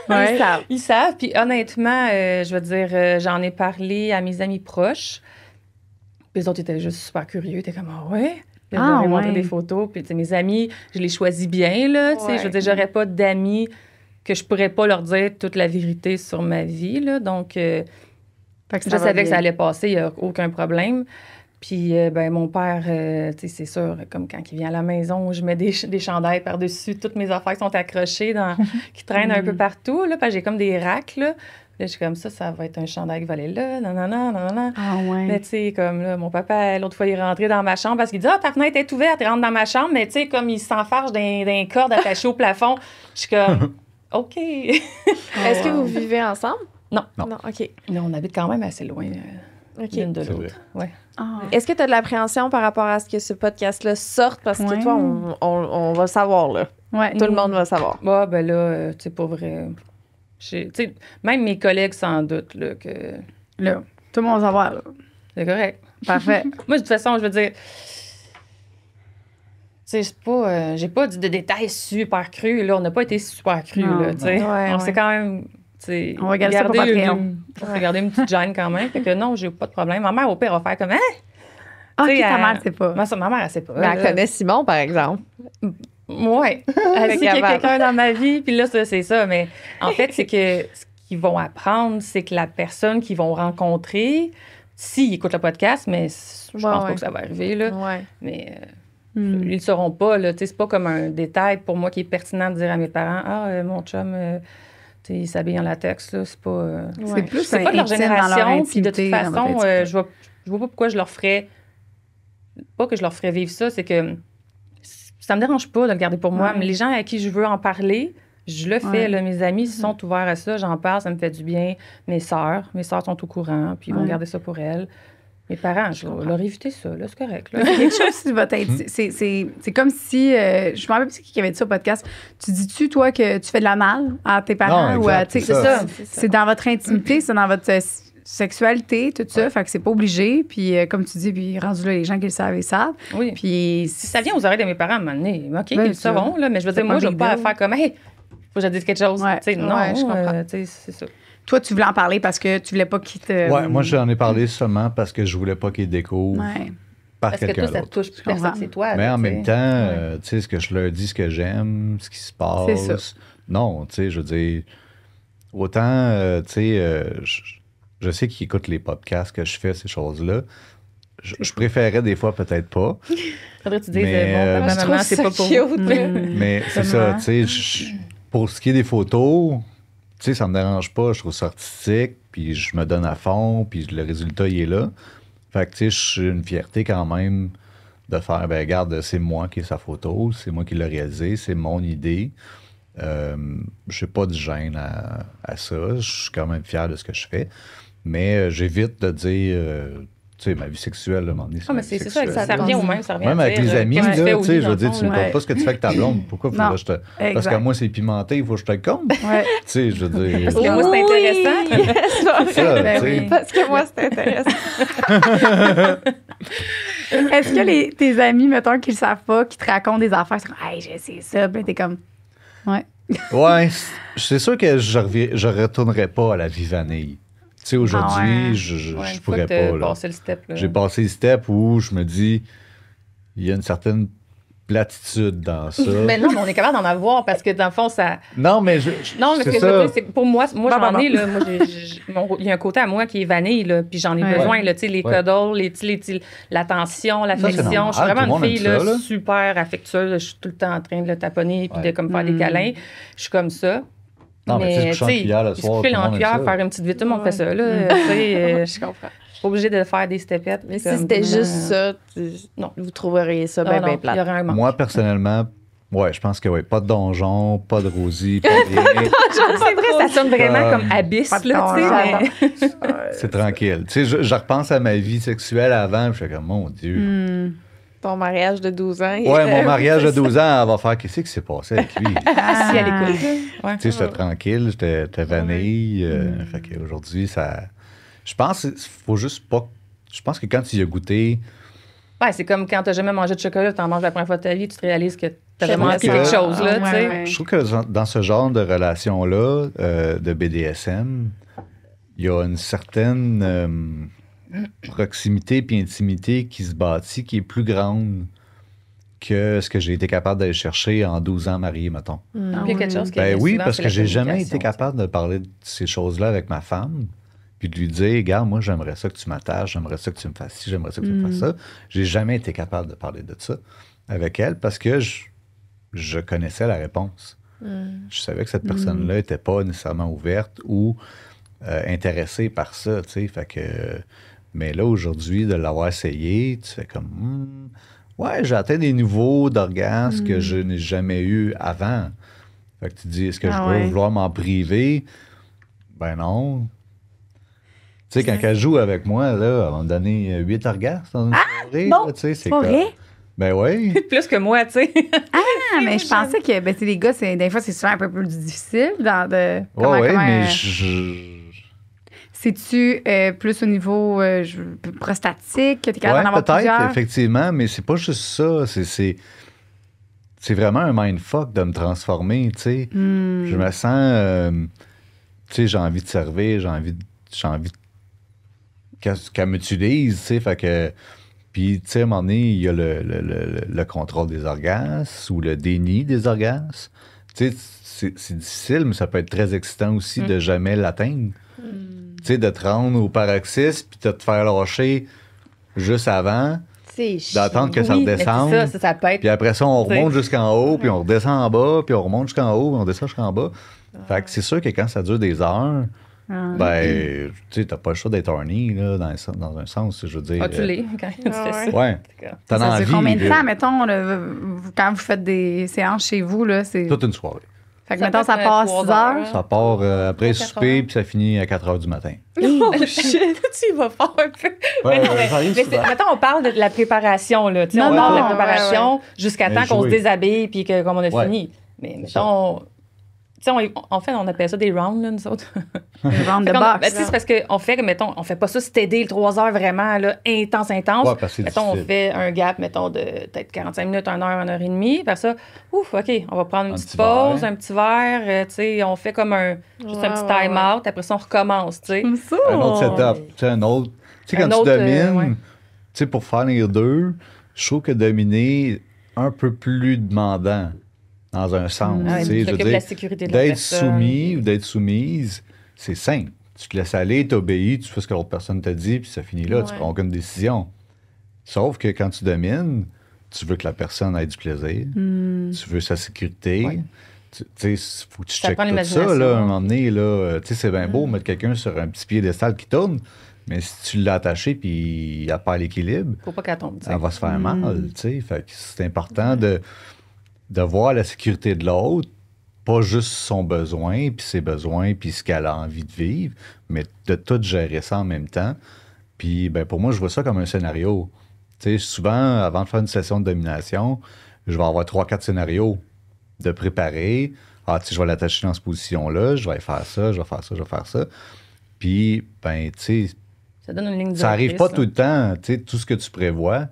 Ouais. Ils savent. Ils savent. Puis honnêtement, je veux dire, j'en ai parlé à mes amis proches. Puis les autres étaient juste super curieux. Ils étaient comme, ah ouais? Puis je Ah, leur ai montré ouais. des photos. Puis tu sais, mes amis, je les choisis bien, là. Tu sais, Ouais. je veux dire, j'aurais pas d'amis que je pourrais pas leur dire toute la vérité sur ma vie, là. Donc, Fait que je ça va savais que ça bien. allait passer, il n'y a aucun problème. Puis, ben, mon père, tu sais, c'est sûr, comme quand il vient à la maison, je mets des chandails par-dessus, toutes mes affaires sont accrochées, qui traînent un peu partout, là, parce que j'ai comme des racks, là. Là, je suis comme ça va être un chandail qui va aller là, nanana. Ah ouais. Mais tu sais, comme là, mon papa, l'autre fois, il est rentré dans ma chambre parce qu'il dit « Ah, ta fenêtre est ouverte, il rentre dans ma chambre. » Mais tu sais, comme il s'enfarge d'un corde attaché au plafond, je suis comme « OK. » Est-ce que vous vivez ensemble? Non. Non. Non, OK. Mais on habite quand même assez loin OK. l'une de C'est l'autre. Ouais. Ah. Est-ce que tu as de l'appréhension par rapport à ce que ce podcast-là sorte? Parce que Ouais. toi, on va savoir, là. Ouais. Tout le monde va savoir. Ah, ben là, tu sais, pour vrai. Tu sais, même mes collègues s'en doutent, là, que Là, tout le monde va savoir. Là. c'est correct. Parfait. Moi, de toute façon, je veux dire. Tu sais, c'est pas. J'ai pas dit de détails super crus, là. On n'a pas été super crus, Non, là, tu sais. non. Ouais, on ouais. s'est quand même. Tu sais, On va garder ça pour Patreon. On va garder une petite gêne quand même. Fait que non, j'ai pas de problème. Ma mère, au pire, va faire comme. Hein? Ah, Tu OK, sais, ta elle- mère, c'est pas. Ma mère, elle sait pas. Mais elle là. connaît Simon, par exemple. Ouais. Elle sait qu'il y a capable. quelqu'un dans ma vie, puis là, c'est ça. Mais en fait, c'est que ce qu'ils vont apprendre, c'est que la personne qu'ils vont rencontrer, s'ils écoutent le podcast, mais je Ouais, pense ouais. pas que ça va arriver, là. Ouais. Mais Hmm. ils le sauront pas, là. Tu sais, c'est pas comme un détail pour moi qui est pertinent de dire à mes parents, mon chum, tu sais, il s'habille en latex, là. C'est pas. C'est plus C'est pas de leur intime dans leur génération, puis de toute intimité, dans façon, votre intimité. je vois pas pourquoi je leur ferais. Pas que je leur ferais vivre ça, c'est que ça me dérange pas de le garder pour moi, Ouais. mais les gens à qui je veux en parler, je le fais. Ouais. Là, mes amis sont ouverts à ça, j'en parle, ça me fait du bien. Mes sœurs sont au courant, puis ils vont Ouais. garder ça pour elles. Mes parents, je vais leur éviter ça, là, c'est correct. Là. Il y a quelque chose sur votre c'est comme si je me rappelle plus qui avait dit ça au podcast. Tu dis-tu toi que tu fais de la mal à tes parents Non, ou à exact, tu sais, c'est ça. c'est dans votre intimité, c'est dans votre sexualité, tout ça, fait que c'est pas obligé, puis comme tu dis, puis rendu là les gens qui le savent, ils savent. Oui. Puis Si ça vient aux oreilles de mes parents à un moment donné, OK, Ben, ils le ça, sauront, là, mais je veux c'est dire, moi, pas je un vais big pas deal. faire comme, hey, faut que je dise quelque chose. Ouais. Tu sais, non, Ouais, je comprends. tu sais, c'est ça. toi tu voulais en parler parce que tu voulais pas qu'ils te Ouais, moi, j'en ai parlé seulement parce que je voulais pas qu'il découvre Ouais. par Parce que quelqu'un toi, ça te d'autre. touche plus personne, comprends. c'est toi. Mais là, en tu sais. même temps, tu sais, ce que je leur dis, ce que j'aime, ce qui se passe. C'est ça. Non, tu sais, je veux dire, autant, tu sais, je sais qu'ils écoutent les podcasts que je fais, ces choses-là. Je préférais des fois peut-être pas, Faudrait que tu dises, Mais, bon, Je papa, trouve maman, c'est ça pas pour cute, vous. là. mais c'est ça, Tellement. tu sais, pour ce qui est des photos, tu sais, ça me dérange pas, je trouve ça artistique, puis je me donne à fond, puis le résultat, il est là. Fait que, tu sais, j'ai une fierté quand même de faire, ben regarde, c'est moi qui ai sa photo, c'est moi qui l'ai réalisé, c'est mon idée. Je n'ai pas de gêne à ça, je suis quand même fier de ce que je fais, mais j'évite de dire, tu sais, ma vie sexuelle, à un moment donné, Ah, mais c'est ça, sexuel. ça revient au même, ça revient Même à avec dire, les amis, qu'est-ce que tu fais là, au tu sais, lit, je veux dans le dire, tu fond, me là. parles pas ce que tu fais avec ta blonde. Pourquoi Non, faudrait que je te... Parce exact. que moi, c'est pimenté, il faut que je te le compte. Tu Ouais. sais, je veux dire... Parce que moi, c'est intéressant. c'est ça, Ben tu sais. oui. Parce que moi, c'est intéressant. Est-ce que tes amis, mettons, qui le savent pas, qui te racontent des affaires, c'est comme, hey, je sais ça, puis t'es comme, ouais. Ouais, c'est sûr que je retournerais pas à la vie vanille. Tu sais, aujourd'hui, je pourrais pas. Là. Passé le step, là. J'ai passé le step où je me dis, il y a une certaine platitude dans ça. Mais non, mais on est capable d'en avoir parce que dans le fond, ça. Non, mais Non, mais ce que je veux dire, c'est pour moi j'en ai, là. Il y a un côté à moi qui est vanille, là, puis j'en ai besoin, là, tu sais, les cuddles, l'attention, l'affection. Je suis vraiment une fille, là, super affectueuse. Je suis tout le temps en train de le taponner puis de comme faire des câlins. Je suis comme ça. Non, mais tu sais, cuillère le soir, tout le monde aime ça. Faire une petite vite, tout le monde fait ça, là. Je comprends. Pas obligé de faire des stepettes. Mais si c'était juste ça, non, vous trouveriez ça bien plate. Moi, personnellement, ouais, je pense que pas de donjon, pas de Rosie, pas de rien. C'est vrai, ça sonne vraiment comme abyss, là, tu sais. C'est tranquille. Tu sais, je repense à ma vie sexuelle avant, puis je suis comme, mon Dieu. Ton mariage de 12 ans. Ouais, mon mariage de 12 ans, elle va faire qu'est-ce qui s'est passé avec lui. Si elle écoute. Tu sais, j'étais tranquille, j'étais vanille. Fait qu'aujourd'hui, ça. Je pense qu'il faut juste pas. Je pense que quand tu y as goûté. Ouais, c'est comme quand t'as jamais mangé de chocolat, t'en manges la première fois de ta vie, tu te réalises que t'as vraiment manqué quelque chose, là, tu sais. Je trouve que dans ce genre de relation-là, de BDSM, il y a une certaine proximité puis intimité qui se bâtit, qui est plus grande que ce que j'ai été capable d'aller chercher en 12 ans marié, mettons. Il y a quelque chose qui Ben oui, parce que j'ai jamais été capable de parler de ces choses-là avec ma femme. Puis de lui dire, regarde, moi, j'aimerais ça que tu m'attaches, j'aimerais ça que tu me fasses ci, j'aimerais ça que tu me fasses ça. J'ai jamais été capable de parler de ça avec elle parce que je connaissais la réponse. Je savais que cette personne-là n'était pas nécessairement ouverte ou intéressée par ça, tu sais. Fait que... Mais là, aujourd'hui, de l'avoir essayé, tu fais comme, ouais, j'ai atteint des niveaux d'orgasme que je n'ai jamais eu avant. Fait que tu dis, est-ce que je peux vouloir m'en priver? Ben non. Tu sais, quand elle joue avec moi, là, elle va me donner 8 orgasmes dans une soirée. Non, là, tu sais, c'est pas vrai? Ben oui. Plus que moi, tu sais. Mais je pensais que ben, les gars, des fois, c'est souvent un peu plus difficile. Oui, mais c'est-tu plus au niveau prostatique, que tu es capable d'en avoir peut-être, plusieurs? effectivement, mais c'est pas juste ça. C'est vraiment un mindfuck de me transformer, tu sais. Je me sens... tu sais, j'ai envie de servir, j'ai envie qu'elle m'utilise, tu sais, fait que... Puis, tu sais, à un moment donné, il y a le contrôle des orgasmes ou le déni des orgasmes. Tu sais, c'est difficile, mais ça peut être très excitant aussi de jamais l'atteindre. Tu sais, de te rendre au paroxysme puis de te faire lâcher juste avant, d'attendre que ça redescende. Ça peut être... Puis après ça, on remonte jusqu'en haut, puis on redescend en bas, puis on remonte jusqu'en haut, puis on descend jusqu'en bas. Fait que c'est sûr que quand ça dure des heures... Ben, tu sais, t'as pas le choix d'être horny, là, dans un sens, je veux dire. Ah, tu l'es quand tu fais ça. Ouais. T'en as envie. Ça combien de temps, mettons, quand vous faites des séances chez vous, là, c'est... Toute une soirée. Fait que, mettons, ça part 6 heures. Ça part après le souper, puis ça finit à 4 heures du matin. Oh shit, tu y vas fort un peu. Mettons, on parle de la préparation, là. On parle de la préparation jusqu'à temps qu'on se déshabille, puis comme on a fini. Mais mettons... en fait, on appelle ça des rounds, là, nous autres. Des rounds de boxe. C'est parce qu'on fait, mettons, on fait pas ça steady 3 heures vraiment, là, intense. Ouais, mettons, on fait un gap, mettons, de peut-être 45 minutes, 1 heure, 1 heure et demie. Après ça, OK, on va prendre une petite pause, un petit verre. Tu sais, on fait comme juste un petit time-out. Après ça, on recommence, tu sais. Un autre setup. Tu sais, un autre... Tu sais, quand tu domines, tu sais, pour faire les deux, je trouve que dominer un peu plus demandant. Dans un sens. Tu sais, je veux dire, la sécurité de la d'être personne. soumis ou d'être soumise, c'est simple. Tu te laisses aller, tu obéis, tu fais ce que l'autre personne te dit, puis ça finit là, tu prends aucune décision. Sauf que quand tu domines, tu veux que la personne ait du plaisir, tu veux sa sécurité. Ouais. Tu sais, il faut que tu checkes prend tout ça, là, à un moment donné. Là, tu sais, c'est bien beau mettre quelqu'un sur un petit piédestal qui tourne, mais si tu l'as attaché puis elle perd l'équilibre, Faut pas qu'elle tombe, tu sais. elle va se faire mal, tu sais. Fait que c'est important de voir la sécurité de l'autre, pas juste son besoin, puis ses besoins, puis ce qu'elle a envie de vivre, mais de tout gérer ça en même temps. Puis, ben pour moi, je vois ça comme un scénario. Tu sais, souvent, avant de faire une session de domination, je vais avoir 3-4 scénarios de préparer. Ah, tu sais, je vais l'attacher dans cette position-là, je vais faire ça, je vais faire ça, je vais faire ça. Puis, ben, tu sais, ça donne une ligne ça arrive pas directrice, tout le temps, tu sais, tout ce que tu prévois.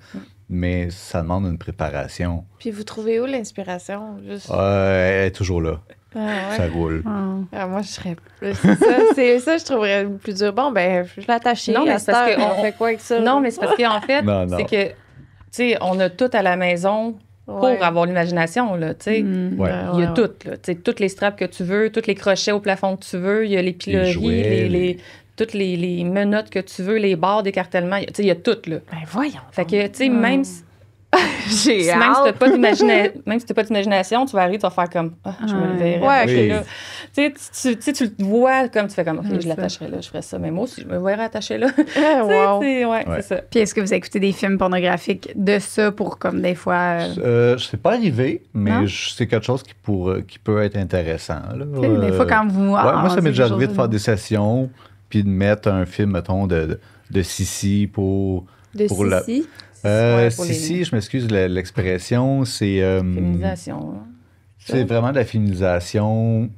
Mais ça demande une préparation. Puis vous trouvez où l'inspiration? Juste... Elle est toujours là. Ah, ouais. Ça roule. Ah, moi, je serais. C'est ça, je trouverais le plus dur. Bon, ben, je l'ai attaché. Non, mais à c'est parce cette heure, que on fait quoi avec ça? Non, mais c'est parce qu'en fait, Non, non. c'est que, tu sais, on a tout à la maison pour Ouais. avoir l'imagination, là, tu sais. Ouais. Il y a tout, là. Tu sais, toutes les straps que tu veux, tous les crochets au plafond que tu veux, il y a les piloris, jouets, toutes les menottes que tu veux, les barres d'écartèlement, tu sais, il y a tout, là. Ben, voyons. Fait que, tu sais, même si J'ai même si hâte. t'as pas d'imagination, tu vas arriver, tu vas faire comme, je me le verrais. Ouais, attacher ok. là. Tu sais, tu le vois comme, tu fais comme, OK, C'est je l'attacherai là, je ferais ça. Mais moi aussi, je me verrais attacher là. Tu sais, Wow. ouais, Ouais. c'est ça. Puis est-ce que vous écoutez des films pornographiques de ça pour, comme, des fois... C'est pas arrivé, mais Non? c'est quelque chose qui peut être intéressant. Là. tu sais, des fois, quand vous... Ouais, moi, ça m'est déjà arrivé de faire des... des sessions, puis de mettre un film, mettons, de Sissi pour la- Sissi. Ouais, pour les- Sissi, je m'excuse, l'expression, c'est... Féminisation. hein. c'est vraiment de la féminisation,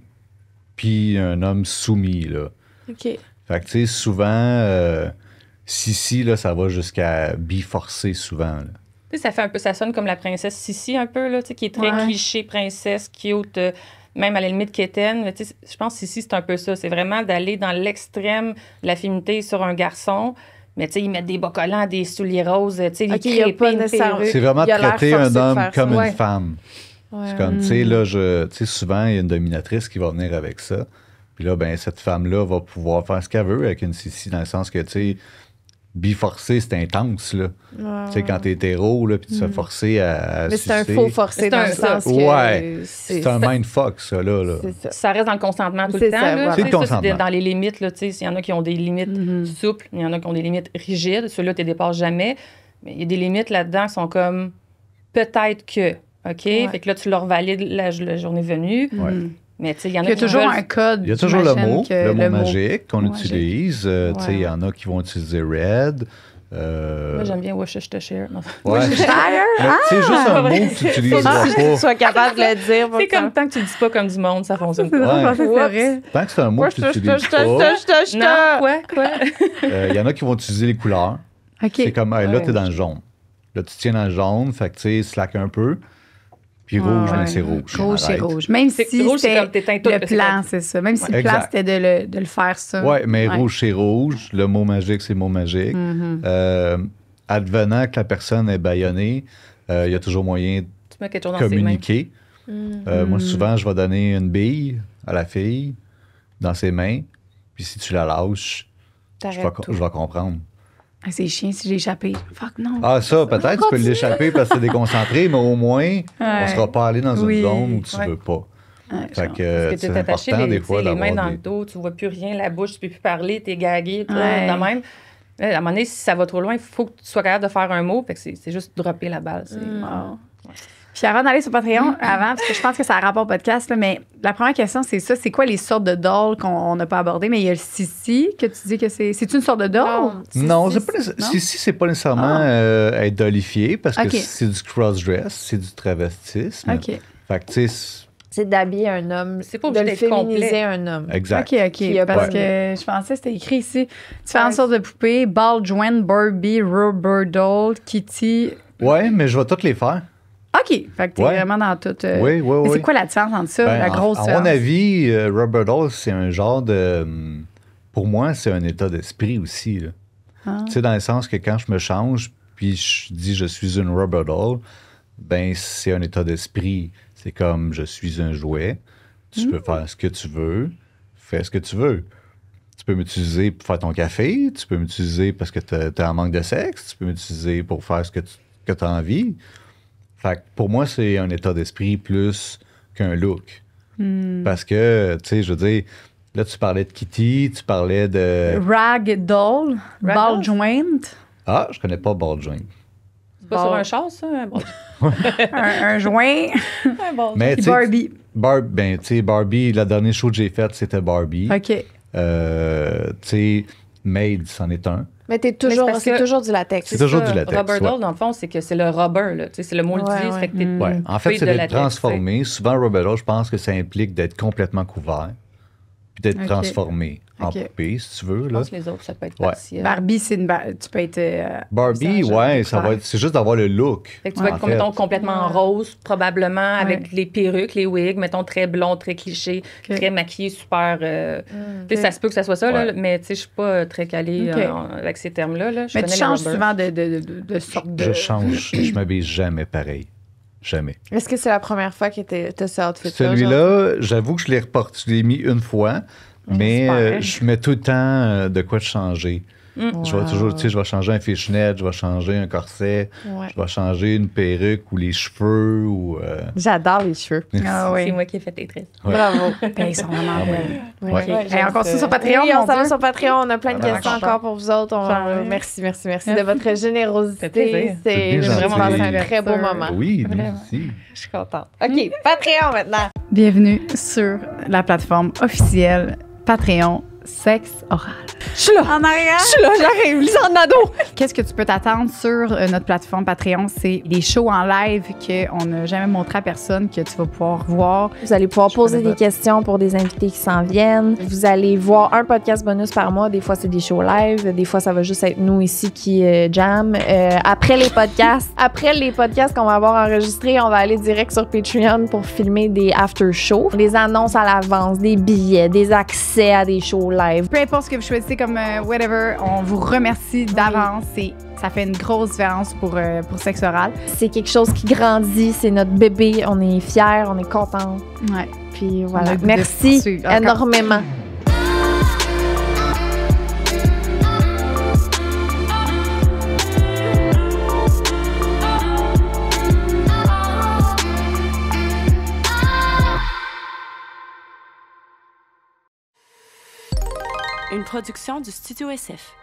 puis un homme soumis, là. OK. Fait que, tu sais, souvent, Sissi, là, ça va jusqu'à biforcer souvent, là. Tu sais, ça fait un peu, ça sonne comme la princesse Sissi un peu, là, tu sais, qui est très Ouais. cliché, princesse, cute, même à la limite quétaine. Mais tu sais, je pense que Sissi, c'est un peu ça. C'est vraiment d'aller dans l'extrême de la féminité sur un garçon. Mais tu sais, ils mettent des bas collants, des souliers roses, tu sais, les OK, il y a crêpés, pas une nécessairement- perruque. C'est vraiment il a l'air traiter forcé un de homme faire comme ça. une Ouais. femme. Ouais. C'est comme, tu sais, là, tu sais, souvent, il y a une dominatrice qui va venir avec ça. Puis là, ben, cette femme-là va pouvoir faire ce qu'elle veut avec une Sissi, dans le sens que, tu sais, biforcer, c'est intense, là. Ouais, Tu sais, quand t'es hétéro, là, puis tu te fais forcer à Mais c'est un sucer. faux forcé C'est dans un- le sens que... Ouais. C'est un mindfuck, ça, là. C'est ça. Ça reste dans le consentement tout C'est le temps. ça, là, voilà. tu sais, C'est le ça, consentement. dans les limites, là, tu sais, il y en a qui ont des limites souples, il y en a qui ont des limites rigides. Ceux-là, tu les dépasses jamais. Mais il y a des limites là-dedans qui sont comme peut-être que, OK? Ouais. Fait que là, tu leur valides la journée venue. Ouais. Mais tu sais, il y en Il a y a qui toujours veulent- un code. Il y a toujours le j'imagine mot, que le mot magique qu'on Magique. utilise. Tu sais, il y en a qui vont utiliser red. Moi, j'aime bien Worcestershire. Non. Ouais. Mais, Shire? tu sais, juste un mot que tu utiliseras Si tu pas. sois capable de le dire. C'est comme tant que tu le dis pas comme du monde, ça fonctionne C'est pas. drôle, je Ouais. pensais que c'était vrai. Tant que c'est un mot que tu n'utilises pas, Non, quoi? il y en a qui vont utiliser les couleurs. OK. C'est comme, hey, là, Ouais. t'es dans le jaune. Là, tu tiens dans le jaune, fait que, tu sais, slack un peu. Puis rouge, Ouais. ben, c'est rouge. Rouge, c'est Arrête. rouge. Même C'est- si rouge, c'est c'était comme t'éteins tout, le c'est plan, comme- c'est ça. Même si le Exact. plan, c'était de le faire ça. Ouais, mais Ouais. rouge, c'est rouge. Le mot magique, c'est mot magique. Advenant que la personne est bâillonnée, il y a toujours moyen de Tu mets quelque chose dans ses mains. communiquer. Moi, souvent, je vais donner une bille à la fille dans ses mains. Puis si tu la lâches, je vais comprendre. Ah, c'est chiant si j'ai échappé. Fuck, non. Ah, ça, peut-être, tu peux l'échapper parce que t'es déconcentré, mais au moins, on sera pas allé dans Oui. une zone où tu Ouais. veux pas. Ouais, Fait genre. que Parce que c'est t'es attaché important, les, des fois, tu sais, les mains d'avoir dans des... le dos, tu vois plus rien, la bouche, tu peux plus parler, t'es gagué, tout Ouais. de même. Là, à un moment donné, si ça va trop loin, il faut que tu sois capable de faire un mot. Fait que c'est juste dropper la balle. Wow. Puis avant d'aller sur Patreon, avant, parce que je pense que ça a rapport au podcast, là, mais la première question, c'est ça. C'est quoi les sortes de dolls qu'on n'a pas abordées? Mais il y a le Sissi, que tu dis que c'est... C'est une sorte de doll? Non, c'est c'est pas non? si c'est pas nécessairement être dolifié parce que Ok. c'est du cross-dress, c'est du travestisme. OK. Fait que, tu sais, C'est d'habiller un homme. C'est pas de obligé le d'être féminiser complet. un homme. exact. OK, OK. Qui a Parce pas- que je pensais que c'était écrit ici. Différentes Ouais. sortes de poupées. Ball joint, Barbie, Rubber Doll, Kitty. Ouais, mais je vais toutes les faire. OK. Fait que t'es Ouais. vraiment dans tout. Oui, oui, Mais oui. c'est quoi la différence entre ça, Ben, la grosse à mon différence? avis, Rubber Doll, c'est un genre de... Pour moi, c'est un état d'esprit aussi. Là. Ah. Tu sais, dans le sens que quand je me change, puis je dis je suis une Rubber Doll, ben c'est un état d'esprit. C'est comme je suis un jouet. Tu peux faire ce que tu veux. Fais ce que tu veux. Tu peux m'utiliser pour faire ton café. Tu peux m'utiliser parce que tu as un manque de sexe. Tu peux m'utiliser pour faire ce que tu as envie. Fait que pour moi, c'est un état d'esprit plus qu'un look. Parce que, tu sais, je veux dire, là, tu parlais de Kitty, tu parlais de... Rag Doll, Rag Ball doll? joint, Ah, je connais pas Ball Joint. C'est pas sur un char, ça? Un bon. un joint, Un bon. Mais, puis tu sais, Barbie. Ben, tu sais, Barbie, la dernière show que j'ai faite, c'était Barbie. OK. Tu sais, Maid, c'en est un. Mais Mais c'est c'est toujours du latex. C'est toujours du latex, Rubber ouais. doll, dans le fond, c'est que c'est le rubber, là. Tu sais, c'est le mot le Ouais, utilise. ouais. Fait que t'es Ouais. En fait, coupé c'est de d'être latex, transformé. Souvent, Rubber Doll, je pense que ça implique d'être complètement couvert puis d'être Ok. transformé. en Ok. poupée, si tu veux. Je Là. pense que les autres, ça peut être Ouais. partiel. Barbie, tu peux être. Barbie, visage ouais, ça clair. va être, c'est juste d'avoir le look. Fait que tu vas en être, mettons, fait. complètement en rose, probablement, avec Ouais. les perruques, les wigs, mettons, très blond, très cliché, Ok. très maquillé, super... Tu sais, ça se peut que ça soit ça, Ouais. là, mais tu sais, je suis pas très calée Ok. avec ces termes-là. Là. Je Mais tu connais les changes rubbers. souvent de sorte de. Je change, je m'habille jamais pareil. Jamais. Est-ce que c'est la première fois que t'as ce outfit-là? Celui-là, j'avoue que je l'ai mis une fois, mais J'espère. je mets tout le temps de quoi de changer. Je vais toujours, tu sais, je vais changer un fishnet, je vais changer un corset, Ouais. je vais changer une perruque ou les cheveux ou... J'adore les cheveux. Ah C'est oui. moi qui ai fait les tresses. Ouais. Bravo. Ben, ils sont vraiment belles. Ouais. Hey, encore ça sur Patreon, Oui, on mon s'en va Dieu. sur Patreon. On a plein de Vraiment questions content. encore pour vous autres. Ouais. Merci de votre générosité. Ça fait plaisir. C'est C'est bien vraiment gentil. un très beau moment. Oui, nous Vraiment. aussi. Je suis contente. OK, Patreon maintenant. Bienvenue sur la plateforme officielle Patreon Sexe Oral. Je suis là. En arrière. Je suis là, j'arrive. Lisande Nadeau. Qu'est-ce que tu peux t'attendre sur notre plateforme Patreon? C'est des shows en live qu'on n'a jamais montré à personne, que tu vas pouvoir voir. Vous allez pouvoir poser connais des pas. questions pour des invités qui s'en viennent. Vous allez voir un podcast bonus par mois. Des fois, c'est des shows live. Des fois, ça va juste être nous ici qui jam. Après les podcasts qu'on va avoir enregistrés, on va aller direct sur Patreon pour filmer des after-shows, des annonces à l'avance, des billets, des accès à des shows live. Peu importe ce que vous choisissez comme whatever, on vous remercie d'avance. Ça fait une grosse différence pour Sexe Oral. C'est quelque chose qui grandit. C'est notre bébé. On est fiers, on est contents. Ouais. Puis On a voilà. le goût de Merci poursuivre. Encore. énormément. Une production du Studio SF.